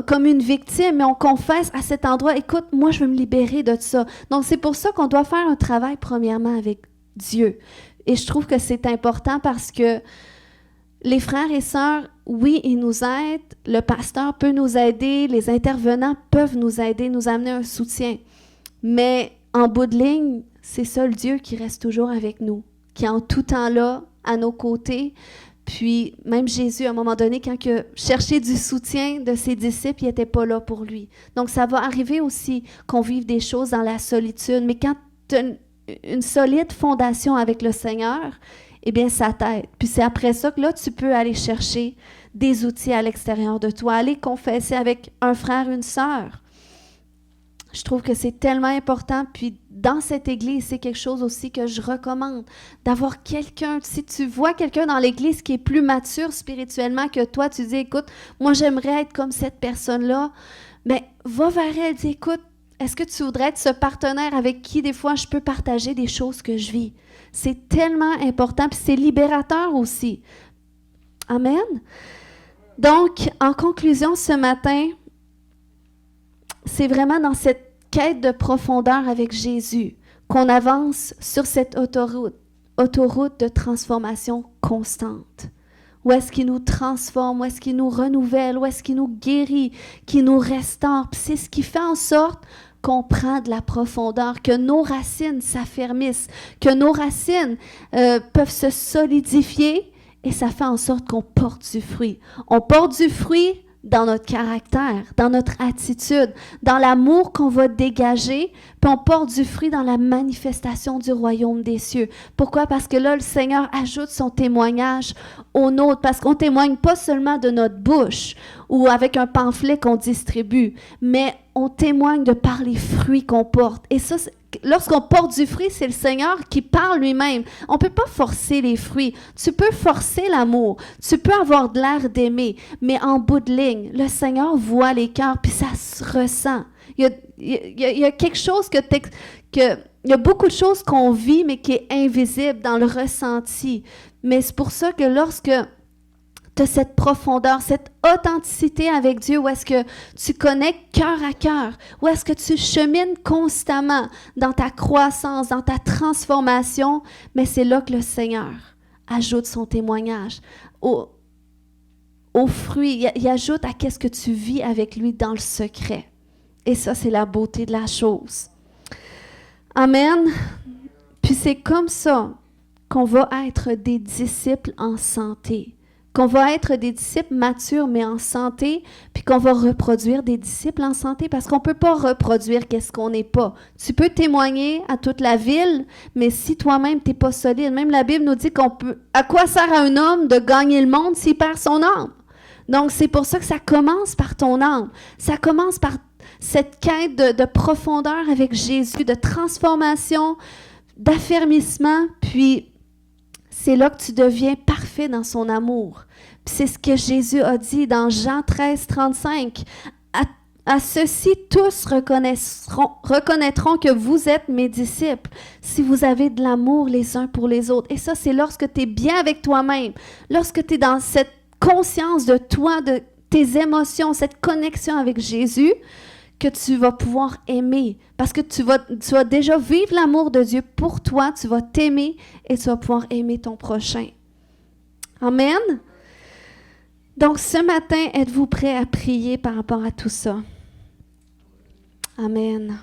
A: comme une victime, mais on confesse à cet endroit « Écoute, moi, je veux me libérer de ça ». Donc, c'est pour ça qu'on doit faire un travail premièrement avec Dieu. Et je trouve que c'est important parce que les frères et sœurs, oui, ils nous aident, le pasteur peut nous aider, les intervenants peuvent nous aider, nous amener un soutien. Mais en bout de ligne, c'est seul Dieu qui reste toujours avec nous, qui est en tout temps là, à nos côtés. Puis même Jésus, à un moment donné, quand il a cherché du soutien de ses disciples, il n'était pas là pour lui. Donc ça va arriver aussi qu'on vive des choses dans la solitude. Mais quand tu as une solide fondation avec le Seigneur, eh bien, ça t'aide. Puis c'est après ça que là, tu peux aller chercher des outils à l'extérieur de toi, aller confesser avec un frère, une sœur. Je trouve que c'est tellement important. Puis dans cette église, c'est quelque chose aussi que je recommande, d'avoir quelqu'un. Si tu vois quelqu'un dans l'église qui est plus mature spirituellement que toi, tu dis, écoute, moi j'aimerais être comme cette personne-là, mais va vers elle, dis, écoute, est-ce que tu voudrais être ce partenaire avec qui des fois je peux partager des choses que je vis? C'est tellement important, puis c'est libérateur aussi. Amen. Donc, en conclusion, ce matin, c'est vraiment dans cette quête de profondeur avec Jésus qu'on avance sur cette autoroute de transformation constante. Où est-ce qu'il nous transforme, où est-ce qu'il nous renouvelle, où est-ce qu'il nous guérit, qu'il nous restaure. Puis c'est ce qui fait en sorte qu'on prend de la profondeur, que nos racines s'affermissent, que nos racines peuvent se solidifier et ça fait en sorte qu'on porte du fruit. On porte du fruit dans notre caractère, dans notre attitude, dans l'amour qu'on va dégager, puis on porte du fruit dans la manifestation du royaume des cieux. Pourquoi? Parce que là, le Seigneur ajoute son témoignage au nôtre, parce qu'on ne témoigne pas seulement de notre bouche ou avec un pamphlet qu'on distribue, mais on témoigne de par les fruits qu'on porte. Et ça, lorsqu'on porte du fruit, c'est le Seigneur qui parle lui-même. On ne peut pas forcer les fruits. Tu peux forcer l'amour. Tu peux avoir de l'air d'aimer. Mais en bout de ligne, le Seigneur voit les cœurs, puis ça se ressent. Il y a quelque chose il y a beaucoup de choses qu'on vit, mais qui est invisible dans le ressenti. Mais c'est pour ça que lorsque tu as cette profondeur, cette authenticité avec Dieu, où est-ce que tu connectes cœur à cœur, où est-ce que tu chemines constamment dans ta croissance, dans ta transformation, mais c'est là que le Seigneur ajoute son témoignage au fruit, il ajoute à qu'est-ce que tu vis avec lui dans le secret. Et ça, c'est la beauté de la chose. Amen. Puis c'est comme ça qu'on va être des disciples en santé. Qu'on va être des disciples matures, mais en santé, puis qu'on va reproduire des disciples en santé, parce qu'on ne peut pas reproduire qu'est-ce qu'on n'est pas. Tu peux témoigner à toute la ville, mais si toi-même, tu n'es pas solide, même la Bible nous dit à quoi sert à un homme de gagner le monde s'il perd son âme? Donc, c'est pour ça que ça commence par ton âme. Ça commence par cette quête de profondeur avec Jésus, de transformation, d'affermissement, puis c'est là que tu deviens parfait dans son amour. Puis c'est ce que Jésus a dit dans Jean 13, 35. À ceux-ci, tous reconnaîtront que vous êtes mes disciples si vous avez de l'amour les uns pour les autres. Et ça, c'est lorsque tu es bien avec toi-même, lorsque tu es dans cette conscience de toi, de tes émotions, cette connexion avec Jésus, que tu vas pouvoir aimer. Parce que tu vas déjà vivre l'amour de Dieu pour toi, tu vas t'aimer et tu vas pouvoir aimer ton prochain. Amen. Donc, ce matin, êtes-vous prêts à prier par rapport à tout ça? Amen.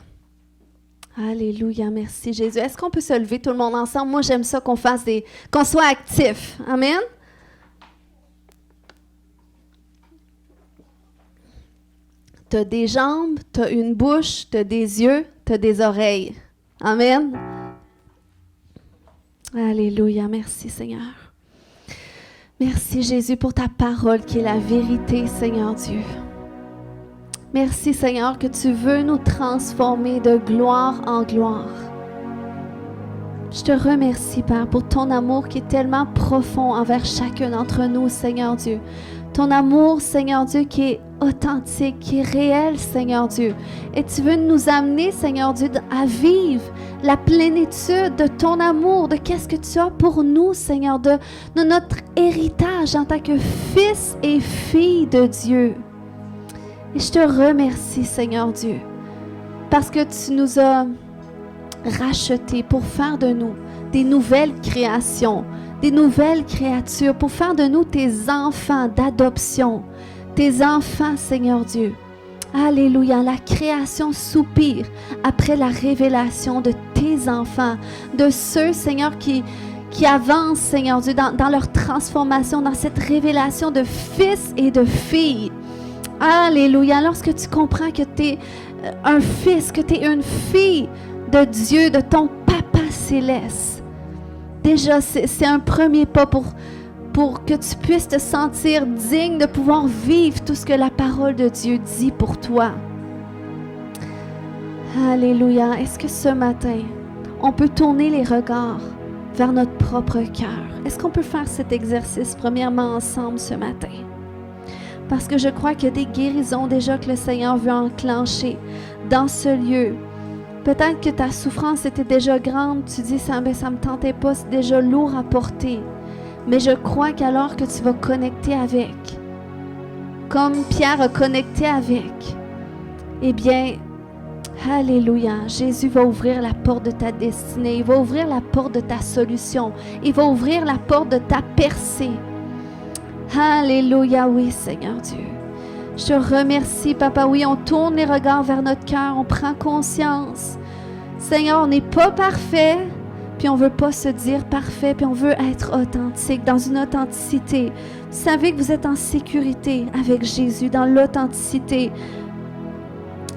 A: Alléluia, merci Jésus. Est-ce qu'on peut se lever tout le monde ensemble? Moi, j'aime ça qu'on soit actifs. Amen. Tu as des jambes, tu as une bouche, tu as des yeux, tu as des oreilles. Amen. Alléluia, merci Seigneur. Merci Jésus pour ta parole qui est la vérité, Seigneur Dieu. Merci Seigneur que tu veux nous transformer de gloire en gloire. Je te remercie Père pour ton amour qui est tellement profond envers chacun d'entre nous, Seigneur Dieu. Ton amour, Seigneur Dieu, qui est authentique, qui est réel, Seigneur Dieu. Et tu veux nous amener, Seigneur Dieu, à vivre la plénitude de ton amour, de qu'est-ce que tu as pour nous, Seigneur, de notre héritage en tant que fils et fille de Dieu. Et je te remercie, Seigneur Dieu, parce que tu nous as rachetés pour faire de nous des nouvelles créations, des nouvelles créatures, pour faire de nous tes enfants d'adoption, tes enfants, Seigneur Dieu. Alléluia, la création soupire après la révélation de tes enfants, de ceux, Seigneur, qui avancent, Seigneur Dieu, dans leur transformation, dans cette révélation de fils et de filles. Alléluia, lorsque tu comprends que tu es un fils, que tu es une fille de Dieu, de ton Papa céleste, déjà, c'est un premier pas pour que tu puisses te sentir digne de pouvoir vivre tout ce que la parole de Dieu dit pour toi. Alléluia. Est-ce que ce matin, on peut tourner les regards vers notre propre cœur? Est-ce qu'on peut faire cet exercice premièrement ensemble ce matin? Parce que je crois qu'il y a des guérisons déjà que le Seigneur veut enclencher dans ce lieu. Peut-être que ta souffrance était déjà grande, tu dis ça me tentait pas, c'est déjà lourd à porter. Mais je crois qu'alors que tu vas connecter avec, comme Pierre a connecté avec, eh bien, alléluia, Jésus va ouvrir la porte de ta destinée, il va ouvrir la porte de ta solution, il va ouvrir la porte de ta percée. Alléluia, oui, Seigneur Dieu. Je te remercie, Papa, oui, on tourne les regards vers notre cœur, on prend conscience. Seigneur, on n'est pas parfait, puis on ne veut pas se dire parfait, puis on veut être authentique, dans une authenticité. Vous savez que vous êtes en sécurité avec Jésus, dans l'authenticité.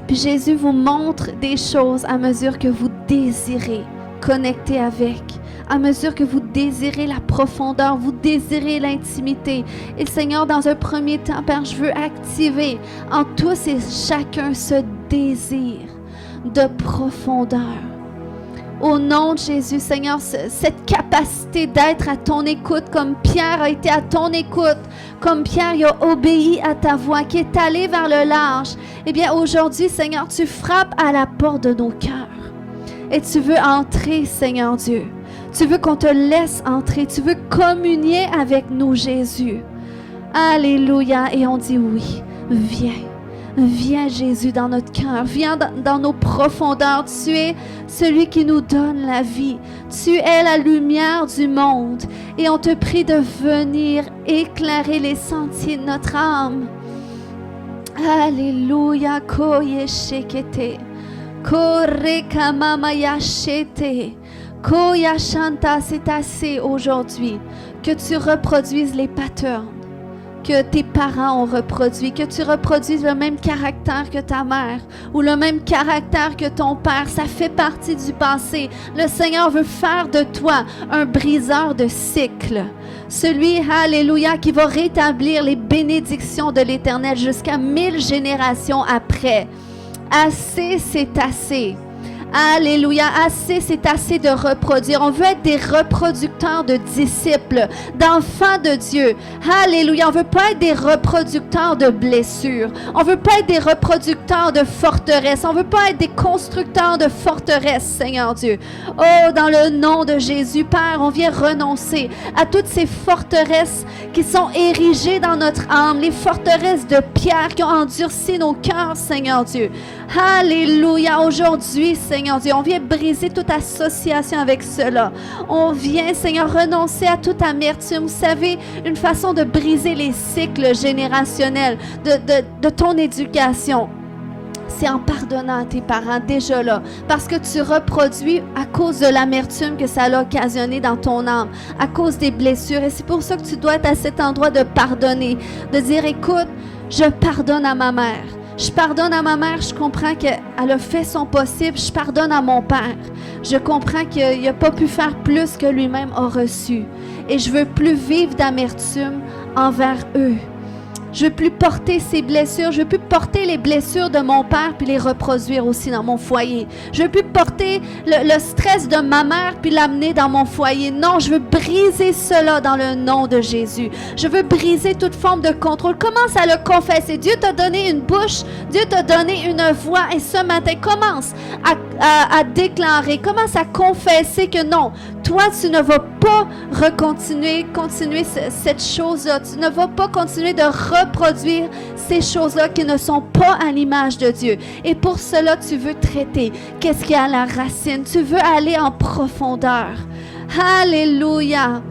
A: Puis Jésus vous montre des choses à mesure que vous désirez connecter avec, à mesure que vous désirez la profondeur, vous désirez l'intimité. Et le Seigneur, dans un premier temps, Père, je veux activer en tous et chacun ce désir de profondeur. Au nom de Jésus, Seigneur, cette capacité d'être à ton écoute, comme Pierre a été à ton écoute, comme Pierre il a obéi à ta voix, qui est allé vers le large. Eh bien, aujourd'hui, Seigneur, tu frappes à la porte de nos cœurs. Et tu veux entrer, Seigneur Dieu. Tu veux qu'on te laisse entrer. Tu veux communier avec nous, Jésus. Alléluia. Et on dit oui. Viens. Viens, Jésus, dans notre cœur. Viens dans nos profondeurs. Tu es celui qui nous donne la vie. Tu es la lumière du monde. Et on te prie de venir éclairer les sentiers de notre âme. Alléluia. Koyeshekete. Korekamamayashete. Koyashanta, c'est assez aujourd'hui que tu reproduises les patterns que tes parents ont reproduit, que tu reproduises le même caractère que ta mère ou le même caractère que ton père. Ça fait partie du passé. Le Seigneur veut faire de toi un briseur de cycles. Celui, alléluia, qui va rétablir les bénédictions de l'Éternel jusqu'à 1000 générations après. Assez, c'est assez. Alléluia, assez, c'est assez de reproduire. On veut être des reproducteurs de disciples, d'enfants de Dieu. Alléluia, on ne veut pas être des reproducteurs de blessures. On ne veut pas être des reproducteurs de forteresses. On ne veut pas être des constructeurs de forteresses, Seigneur Dieu. Oh, dans le nom de Jésus, Père, on vient renoncer à toutes ces forteresses qui sont érigées dans notre âme, les forteresses de pierre qui ont endurci nos cœurs, Seigneur Dieu. Alléluia, aujourd'hui, Seigneur Dieu, on vient briser toute association avec cela. On vient, Seigneur, renoncer à toute amertume. Vous savez, une façon de briser les cycles générationnels de ton éducation, c'est en pardonnant à tes parents déjà là, parce que tu reproduis à cause de l'amertume que ça a occasionné dans ton âme, à cause des blessures. Et c'est pour ça que tu dois être à cet endroit de pardonner, de dire, écoute, je pardonne à ma mère. Je pardonne à ma mère, je comprends qu'elle a fait son possible. Je pardonne à mon père. Je comprends qu'il n'a pas pu faire plus que lui-même a reçu. Et je ne veux plus vivre d'amertume envers eux. Je ne veux plus porter ces blessures. Je ne veux plus porter les blessures de mon père puis les reproduire aussi dans mon foyer. Je ne veux plus porter le stress de ma mère puis l'amener dans mon foyer. Non, je veux briser cela dans le nom de Jésus. Je veux briser toute forme de contrôle. Commence à le confesser. Dieu t'a donné une bouche. Dieu t'a donné une voix. Et ce matin, commence à déclarer. Commence à confesser que non, toi, tu ne vas pas continuer cette chose-là. Tu ne vas pas continuer de reproduire ces choses-là qui ne sont pas à l'image de Dieu. Et pour cela, tu veux traiter qu'est-ce qui est à la racine. Tu veux aller en profondeur. Alléluia.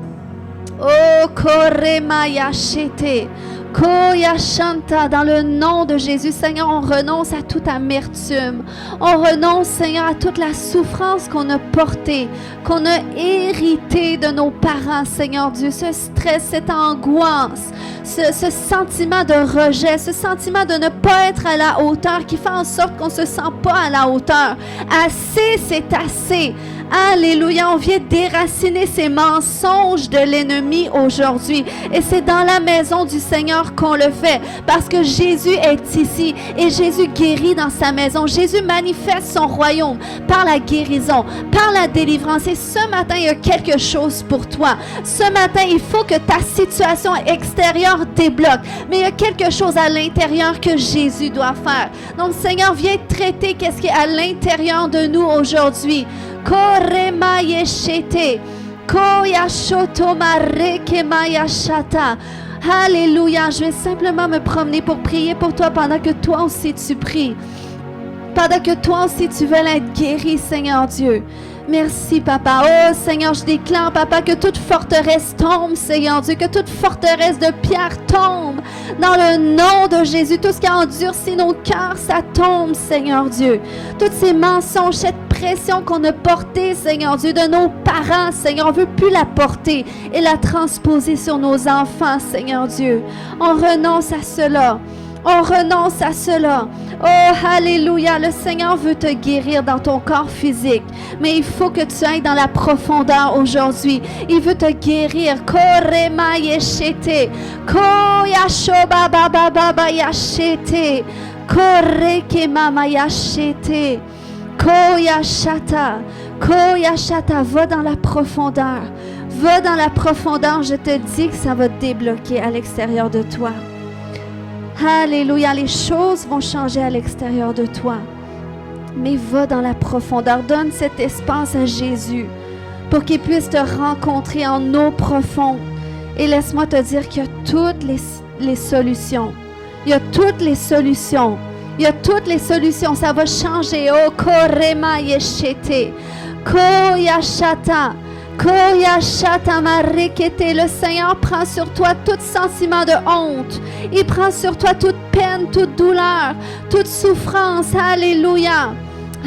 A: Oh, Koremaya Shete. Koya Shanta, dans le nom de Jésus, Seigneur, on renonce à toute amertume. On renonce, Seigneur, à toute la souffrance qu'on a portée, qu'on a héritée de nos parents, Seigneur Dieu. Ce stress, cette angoisse, ce sentiment de rejet, ce sentiment de ne pas être à la hauteur qui fait en sorte qu'on ne se sent pas à la hauteur. Assez, c'est assez. Alléluia, on vient déraciner ces mensonges de l'ennemi aujourd'hui. Et c'est dans la maison du Seigneur qu'on le fait. Parce que Jésus est ici et Jésus guérit dans sa maison. Jésus manifeste son royaume par la guérison, par la délivrance. Et ce matin, il y a quelque chose pour toi. Ce matin, il faut que ta situation extérieure débloque. Mais il y a quelque chose à l'intérieur que Jésus doit faire. Donc, Seigneur, viens traiter qu'est-ce qui est à l'intérieur de nous aujourd'hui. Korema yeshete, koya shoto mareke maya shata. Alléluia, je vais simplement me promener pour prier pour toi pendant que toi aussi tu pries. Pendant que toi aussi tu veux être guéri, Seigneur Dieu. Merci, Papa. Oh, Seigneur, je déclare, Papa, que toute forteresse tombe, Seigneur Dieu, que toute forteresse de pierre tombe. Dans le nom de Jésus, tout ce qui a endurci nos cœurs, ça tombe, Seigneur Dieu. Toutes ces mensonges, cette pression qu'on a portée, Seigneur Dieu, de nos parents, Seigneur, on ne veut plus la porter et la transposer sur nos enfants, Seigneur Dieu. On renonce à cela. On renonce à cela. Oh, alléluia. Le Seigneur veut te guérir dans ton corps physique. Mais il faut que tu ailles dans la profondeur aujourd'hui. Il veut te guérir. Korema yeshete. Koyashoba baba baba yashete. Koreke mama yashete. Koyashata. Koyashata. Va dans la profondeur. Va dans la profondeur. Je te dis que ça va te débloquer à l'extérieur de toi. Alléluia, les choses vont changer à l'extérieur de toi. Mais va dans la profondeur, donne cet espace à Jésus pour qu'il puisse te rencontrer en eau profonde. Et laisse-moi te dire qu'il y a toutes les solutions. Il y a toutes les solutions. Il y a toutes les solutions. Ça va changer. Oh, korema yeshete, koyashata. Le Seigneur prend sur toi tout sentiment de honte. Il prend sur toi toute peine, toute douleur, toute souffrance. Alléluia.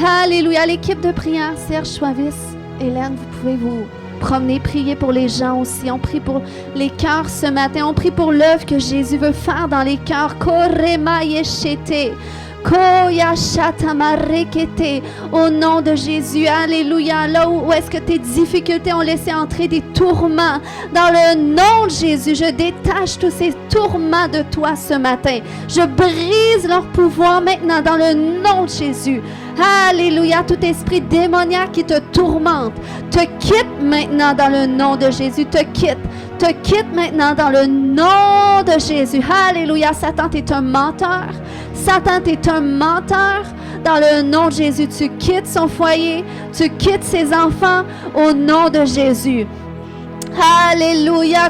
A: Alléluia. L'équipe de prière, Serge Choivis, Hélène, vous pouvez vous promener, prier pour les gens aussi. On prie pour les cœurs ce matin. On prie pour l'œuvre que Jésus veut faire dans les cœurs. Korema yeshete. Au nom de Jésus, alléluia. Là où est-ce que tes difficultés ont laissé entrer des tourments, dans le nom de Jésus, je détache tous ces tourments de toi ce matin. Je brise leur pouvoir maintenant dans le nom de Jésus. Alléluia. Tout esprit démoniaque qui te tourmente, te quitte maintenant dans le nom de Jésus. Te quitte maintenant dans le nom de Jésus. Alléluia. Satan, t'es un menteur. Satan, t'es un menteur. Dans le nom de Jésus, tu quittes son foyer. Tu quittes ses enfants au nom de Jésus. Alléluia.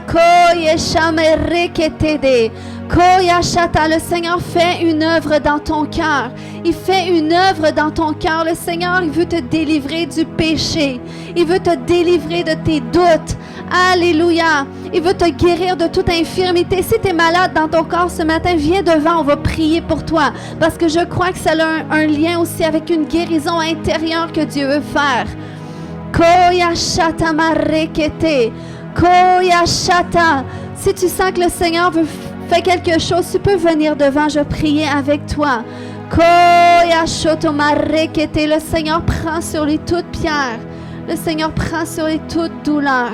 A: Le Seigneur fait une œuvre dans ton cœur. Il fait une œuvre dans ton cœur. Le Seigneur, il veut te délivrer du péché. Il veut te délivrer de tes doutes. Alléluia. Il veut te guérir de toute infirmité. Si tu es malade dans ton corps ce matin, viens devant, on va prier pour toi. Parce que je crois que ça a un lien aussi avec une guérison intérieure que Dieu veut faire. Koyashata marekete. Koyashata. Si tu sens que le Seigneur veut faire quelque chose, tu peux venir devant, je vais prier avec toi. Koyashoto marekete. Le Seigneur prend sur lui toute pierre. Le Seigneur prend sur lui toute douleur.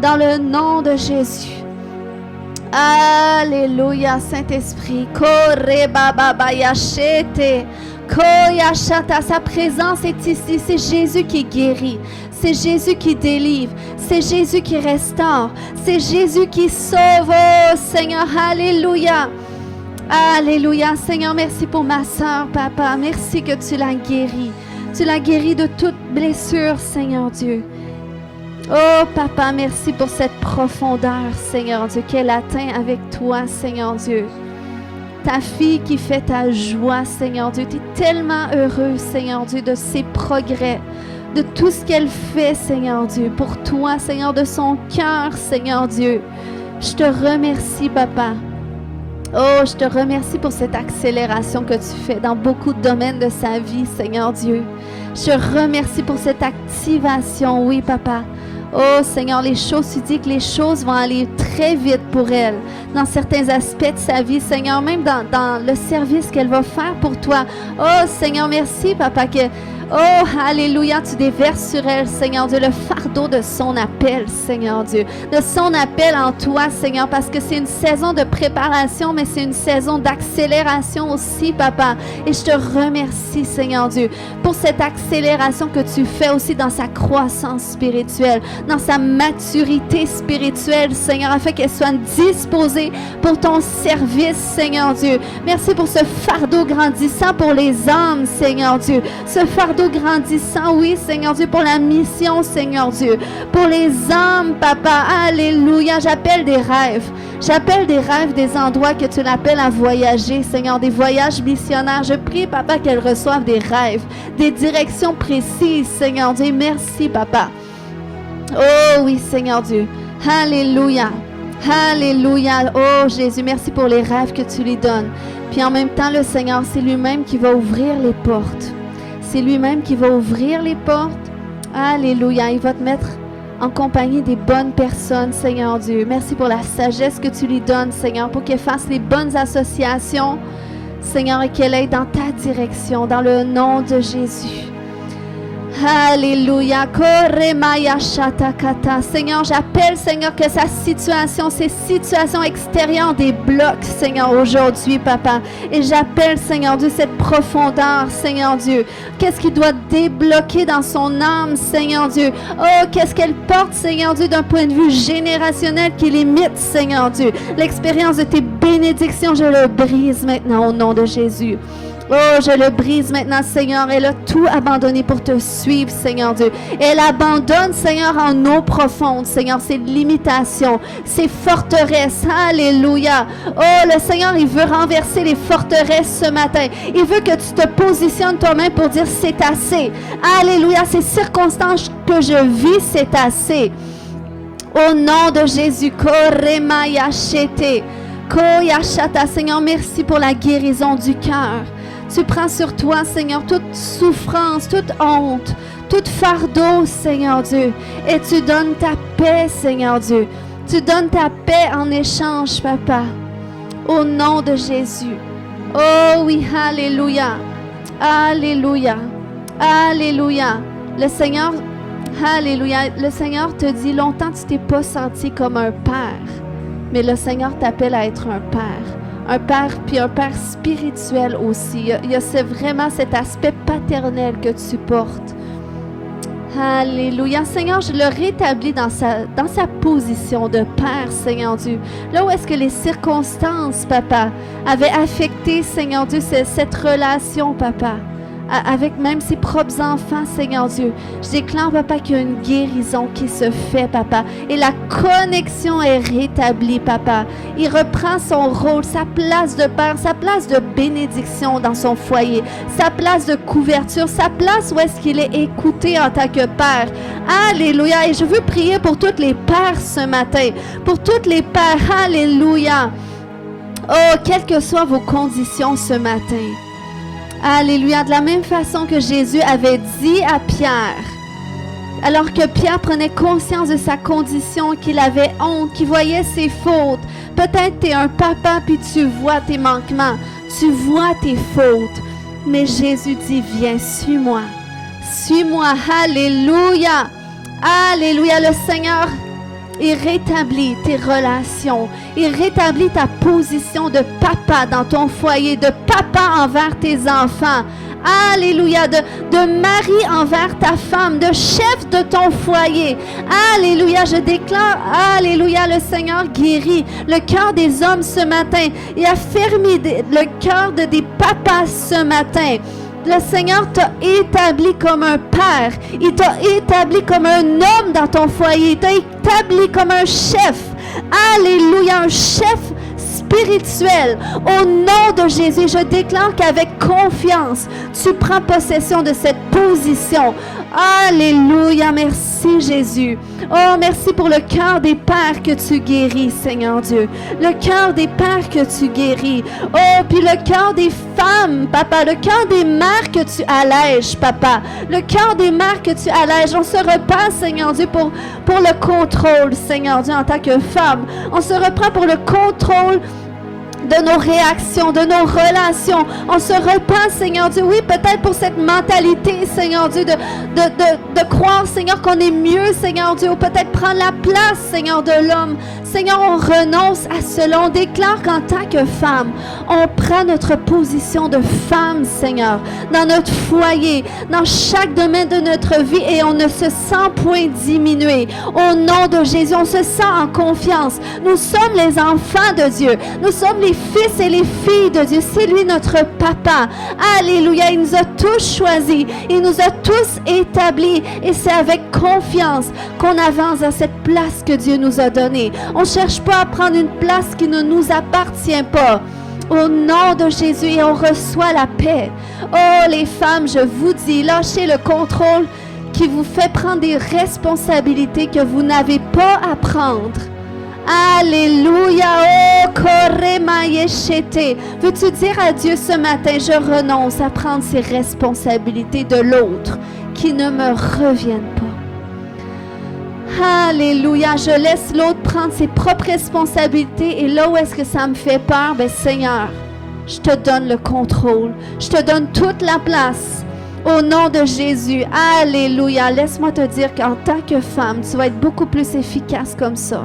A: Dans le nom de Jésus. Alléluia, Saint-Esprit. Korebabayashete. Koyashata. Sa présence est ici. C'est Jésus qui guérit. C'est Jésus qui délivre. C'est Jésus qui restaure. C'est Jésus qui sauve. Oh, Seigneur, alléluia. Alléluia. Seigneur, merci pour ma sœur, Papa. Merci que tu l'as guérie. Tu l'as guérie de toute blessure, Seigneur Dieu. Oh, Papa, merci pour cette profondeur, Seigneur Dieu, qu'elle atteint avec toi, Seigneur Dieu. Ta fille qui fait ta joie, Seigneur Dieu. Tu es tellement heureux, Seigneur Dieu, de ses progrès. de tout ce qu'elle fait, Seigneur Dieu, pour toi, Seigneur, de son cœur, Seigneur Dieu. Je te remercie, Papa. Oh, je te remercie pour cette accélération que tu fais dans beaucoup de domaines de sa vie, Seigneur Dieu. Je te remercie pour cette activation, oui, Papa. Oh, Seigneur, tu dis que les choses vont aller très vite pour elle, dans certains aspects de sa vie, Seigneur, même dans le service qu'elle va faire pour toi. Oh, Seigneur, merci, Papa, que... Oh, alléluia, tu déverses sur elle, Seigneur Dieu, le fardeau de son appel, Seigneur Dieu, de son appel en toi, Seigneur, parce que c'est une saison de préparation, mais c'est une saison d'accélération aussi, Papa. Et je te remercie, Seigneur Dieu, pour cette accélération que tu fais aussi dans sa croissance spirituelle, dans sa maturité spirituelle, Seigneur, afin qu'elle soit disposée pour ton service, Seigneur Dieu. Merci pour ce fardeau grandissant pour les âmes, Seigneur Dieu, ce fardeau grandissant, oui, Seigneur Dieu, pour la mission, Seigneur Dieu, pour les âmes, Papa, alléluia, j'appelle des rêves des endroits que tu l'appelles à voyager, Seigneur, des voyages missionnaires. Je prie, Papa, qu'elle reçoive des rêves, des directions précises, Seigneur Dieu, merci, Papa. Oh oui, Seigneur Dieu, alléluia, alléluia, oh Jésus, merci pour les rêves que tu lui donnes, puis en même temps, le Seigneur, c'est lui-même qui va ouvrir les portes. C'est lui-même qui va ouvrir les portes. Alléluia. Il va te mettre en compagnie des bonnes personnes, Seigneur Dieu. Merci pour la sagesse que tu lui donnes, Seigneur, pour qu'elle fasse les bonnes associations, Seigneur, et qu'elle aille dans ta direction, dans le nom de Jésus. Alléluia. Seigneur, j'appelle, Seigneur, que sa situation, ces situations extérieures des blocs, Seigneur, aujourd'hui, Papa. Et j'appelle, Seigneur Dieu, cette profondeur, Seigneur Dieu. Qu'est-ce qui doit débloquer dans son âme, Seigneur Dieu? Oh, qu'est-ce qu'elle porte, Seigneur Dieu, d'un point de vue générationnel qui limite, Seigneur Dieu. L'expérience de tes bénédictions, je le brise maintenant au nom de Jésus. Oh, je le brise maintenant, Seigneur. Elle a tout abandonné pour te suivre, Seigneur Dieu. Elle abandonne, Seigneur, en eau profonde, Seigneur, ses limitations, ses forteresses. Alléluia. Oh, le Seigneur, il veut renverser les forteresses ce matin. Il veut que tu te positionnes toi-même pour dire c'est assez. Alléluia. Ces circonstances que je vis, c'est assez. Au nom de Jésus. Seigneur, merci pour la guérison du cœur. Tu prends sur toi, Seigneur, toute souffrance, toute honte, tout fardeau, Seigneur Dieu. Et tu donnes ta paix, Seigneur Dieu. Tu donnes ta paix en échange, Papa. Au nom de Jésus. Oh oui, alléluia. Alléluia. Alléluia. Le Seigneur, alléluia. Le Seigneur te dit, longtemps tu t'es pas senti comme un père. Mais le Seigneur t'appelle à être un père. Un père, puis un père spirituel aussi. Il y a vraiment cet aspect paternel que tu portes. Alléluia. Seigneur, je le rétablis dans sa position de père, Seigneur Dieu. Là où est-ce que les circonstances, Papa, avaient affecté, Seigneur Dieu, cette relation, Papa, avec même ses propres enfants, Seigneur Dieu. Je déclare, Papa, qu'il y a une guérison qui se fait, Papa. Et la connexion est rétablie, Papa. Il reprend son rôle, sa place de père, sa place de bénédiction dans son foyer, sa place de couverture, sa place où est-ce qu'il est écouté en tant que père. Alléluia. Et je veux prier pour toutes les pères ce matin, pour toutes les pères. Alléluia. Oh, quelles que soient vos conditions ce matin. Alléluia, de la même façon que Jésus avait dit à Pierre, alors que Pierre prenait conscience de sa condition, qu'il avait honte, qu'il voyait ses fautes. Peut-être tu es un papa puis tu vois tes manquements, tu vois tes fautes. Mais Jésus dit, viens, suis-moi. Suis-moi, alléluia. Alléluia, le Seigneur, il rétablit tes relations. Il rétablit ta position de papa dans ton foyer, de papa envers tes enfants. Alléluia, de mari envers ta femme, de chef de ton foyer. Alléluia, je déclare, alléluia, le Seigneur guérit le cœur des hommes ce matin. Il a fermé le cœur des papas ce matin. Le Seigneur t'a établi comme un père. Il t'a établi comme un homme dans ton foyer. Il t'a établi comme un chef. Alléluia, un chef spirituel. Au nom de Jésus, je déclare qu'avec confiance, tu prends possession de cette position. Alléluia, merci Jésus. Oh, merci pour le cœur des pères que tu guéris, Seigneur Dieu. Le cœur des pères que tu guéris. Oh, puis le cœur des femmes, Papa. Le cœur des mères que tu allèges, Papa. Le cœur des mères que tu allèges. On se reprend, Seigneur Dieu, pour le contrôle, Seigneur Dieu, en tant que femme. On se reprend pour le contrôle de nos réactions, de nos relations. On se repent, Seigneur Dieu, oui, peut-être pour cette mentalité, Seigneur Dieu, de croire, Seigneur, qu'on est mieux, Seigneur Dieu, ou peut-être prendre la place, Seigneur, de l'homme. Seigneur, on renonce à cela. On déclare qu'en tant que femme, on prend notre position de femme, Seigneur, dans notre foyer, dans chaque domaine de notre vie, et on ne se sent point diminué. Au nom de Jésus, on se sent en confiance. Nous sommes les enfants de Dieu. Nous sommes les fils et les filles de Dieu. C'est lui notre papa. Alléluia. Il nous a tous choisis. Il nous a tous établis. Et c'est avec confiance qu'on avance dans cette place que Dieu nous a donnée. On ne cherche pas à prendre une place qui ne nous appartient pas. Au nom de Jésus, et on reçoit la paix. Oh, les femmes, je vous dis, lâchez le contrôle qui vous fait prendre des responsabilités que vous n'avez pas à prendre. Alléluia. Oh, Koremaïechete. Veux-tu dire à Dieu ce matin, je renonce à prendre ces responsabilités de l'autre qui ne me reviennent pas. Alléluia. Je laisse l'autre prendre ses propres responsabilités, et là où est-ce que ça me fait peur, ben Seigneur, je te donne le contrôle. Je te donne toute la place. Au nom de Jésus. Alléluia. Laisse-moi te dire qu'en tant que femme, tu vas être beaucoup plus efficace comme ça.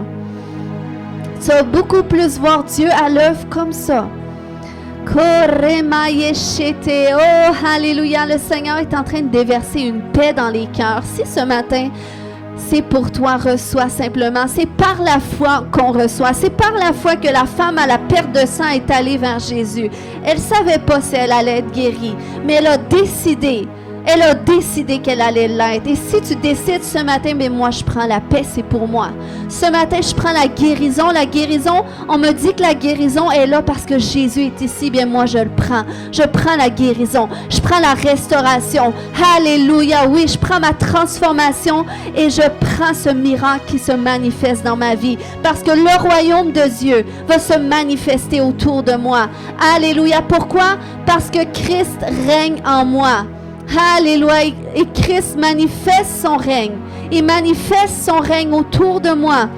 A: Tu vas beaucoup plus voir Dieu à l'œuvre comme ça. Koremaïechete. Oh, alléluia. Le Seigneur est en train de déverser une paix dans les cœurs. Si ce matin, c'est pour toi, reçois simplement. C'est par la foi qu'on reçoit. C'est par la foi que la femme à la perte de sang est allée vers Jésus. Elle ne savait pas si elle allait être guérie, mais elle a décidé. Elle a décidé qu'elle allait l'être. Et si tu décides ce matin, mais moi je prends la paix, c'est pour moi. Ce matin, je prends la guérison. La guérison, on me dit que la guérison est là parce que Jésus est ici. Bien moi, je le prends. Je prends la guérison. Je prends la restauration. Alléluia. Oui, je prends ma transformation et je prends ce miracle qui se manifeste dans ma vie. Parce que le royaume de Dieu va se manifester autour de moi. Alléluia. Pourquoi? Parce que Christ règne en moi. Alléluia. Et Christ manifeste son règne. Il manifeste son règne autour de moi.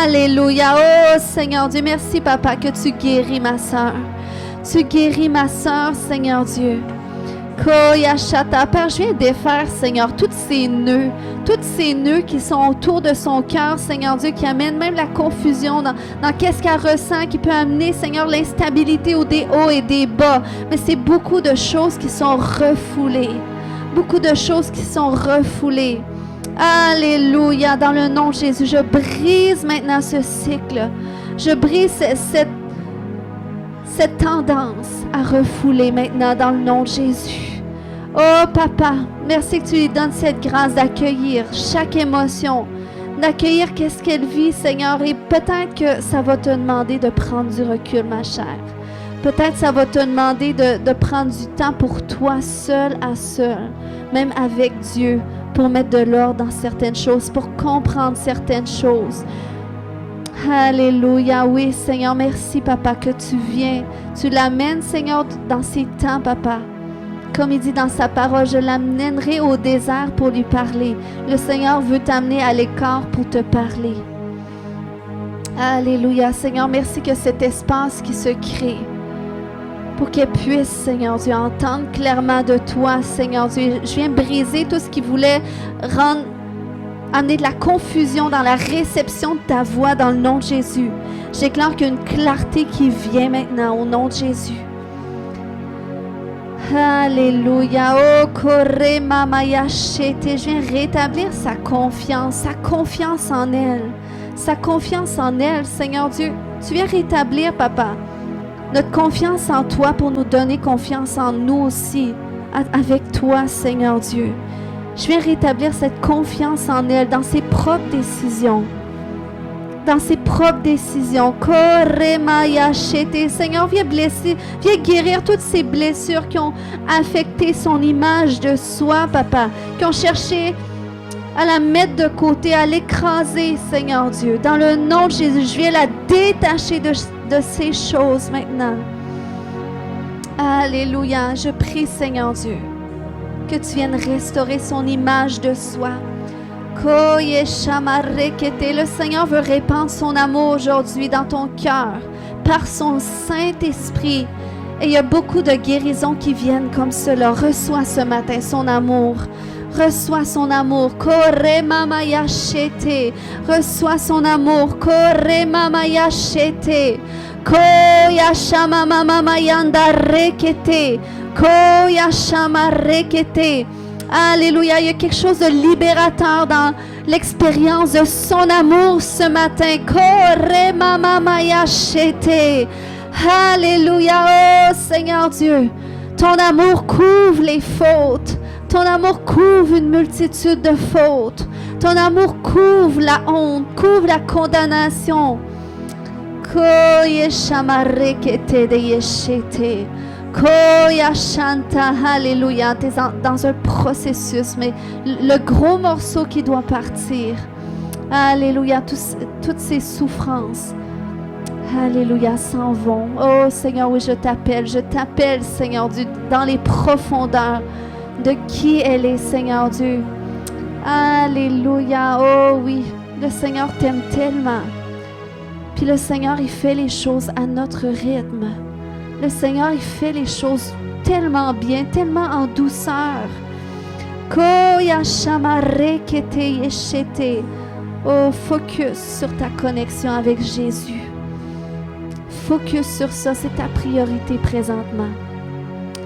A: Alléluia. Oh Seigneur Dieu, merci Papa que tu guéris ma soeur. Tu guéris ma soeur, Seigneur Dieu. Père, je viens défaire, Seigneur, tous ces nœuds qui sont autour de son cœur, Seigneur Dieu, qui amènent même la confusion dans qu'est-ce qu'elle ressent, qui peut amener, Seigneur, l'instabilité ou des hauts et des bas. Mais c'est beaucoup de choses qui sont refoulées. Beaucoup de choses qui sont refoulées. Alléluia. Dans le nom de Jésus, je brise maintenant ce cycle. Je brise cette tendance à refouler maintenant dans le nom de Jésus. Oh Papa, merci que tu lui donnes cette grâce d'accueillir chaque émotion, d'accueillir qu'est-ce qu'elle vit, Seigneur. Et peut-être que ça va te demander de prendre du recul, ma chère. Peut-être ça va te demander de prendre du temps pour toi, seul à seul, même avec Dieu, pour mettre de l'ordre dans certaines choses, pour comprendre certaines choses. Alléluia, oui Seigneur, merci Papa que tu viens, tu l'amènes Seigneur dans ces temps Papa. Comme il dit dans sa parole, je l'amènerai au désert pour lui parler. Le Seigneur veut t'amener à l'écart pour te parler. Alléluia, Seigneur, merci que cet espace qui se crée, pour qu'elle puisse, Seigneur Dieu, entendre clairement de toi, Seigneur Dieu. Je viens briser tout ce qui voulait amener de la confusion dans la réception de ta voix dans le nom de Jésus. Je déclare qu'il y a une clarté qui vient maintenant au nom de Jésus. Alléluia. Oh, Koremaïechete. Je viens rétablir sa confiance en elle. Sa confiance en elle, Seigneur Dieu. Tu viens rétablir, Papa, notre confiance en toi pour nous donner confiance en nous aussi, avec toi, Seigneur Dieu. Je viens rétablir cette confiance en elle, dans ses propres décisions, dans ses propres décisions. Seigneur, viens blesser, viens guérir toutes ces blessures qui ont affecté son image de soi, Papa, qui ont cherché à la mettre de côté, à l'écraser, Seigneur Dieu. Dans le nom de Jésus, je viens la détacher de ces choses maintenant. Alléluia. Je prie, Seigneur Dieu, que tu viennes restaurer son image de soi. Le Seigneur veut répandre son amour aujourd'hui dans ton cœur par son Saint-Esprit. Et il y a beaucoup de guérisons qui viennent comme cela. Reçois ce matin son amour. Reçois son amour. Reçois son amour. Alléluia, il y a quelque chose de libérateur dans l'expérience de son amour ce matin. Alléluia, oh Seigneur Dieu, ton amour couvre les fautes. Ton amour couvre une multitude de fautes. Ton amour couvre la honte, couvre la condamnation. Alléluia, tu es dans un processus, mais le gros morceau qui doit partir. Alléluia, toutes ces souffrances. Alléluia, s'en vont. Oh Seigneur, oui, je t'appelle, Seigneur Dieu, dans les profondeurs de qui elle est, Seigneur Dieu. Alléluia, oh oui, le Seigneur t'aime tellement. Puis le Seigneur, il fait les choses à notre rythme. Le Seigneur, il fait les choses tellement bien, tellement en douceur. Oh, focus sur ta connexion avec Jésus. Focus sur ça, c'est ta priorité présentement.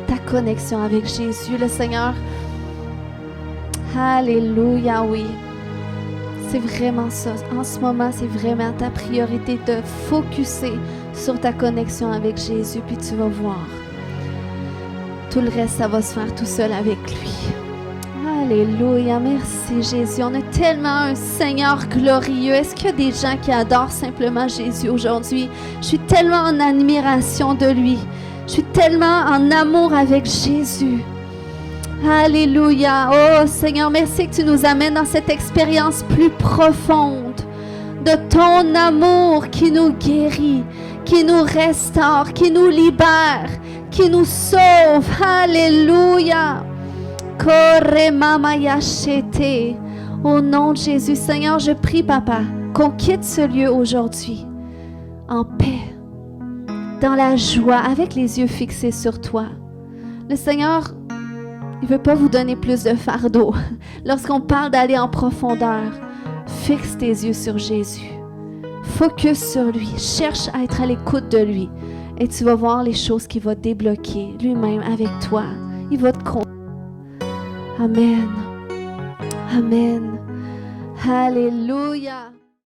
A: Ta connexion avec Jésus, le Seigneur. Alléluia, oui. C'est vraiment ça. En ce moment, c'est vraiment ta priorité de focuser sur ta connexion avec Jésus, puis tu vas voir. Tout le reste, ça va se faire tout seul avec lui. Alléluia, merci Jésus. On a tellement un Seigneur glorieux. Est-ce qu'il y a des gens qui adorent simplement Jésus aujourd'hui? Je suis tellement en admiration de lui. Je suis tellement en amour avec Jésus. Alléluia. Oh Seigneur, merci que tu nous amènes dans cette expérience plus profonde de ton amour qui nous guérit, qui nous restaure, qui nous libère, qui nous sauve. Alléluia. Au nom de Jésus, Seigneur, je prie, Papa, qu'on quitte ce lieu aujourd'hui en paix, dans la joie, avec les yeux fixés sur toi. Le Seigneur, il ne veut pas vous donner plus de fardeau. Lorsqu'on parle d'aller en profondeur, fixe tes yeux sur Jésus. Focus sur lui. Cherche à être à l'écoute de lui. Et tu vas voir les choses qu'il va débloquer lui-même avec toi. Il va te conduire. Amen. Amen. Alléluia.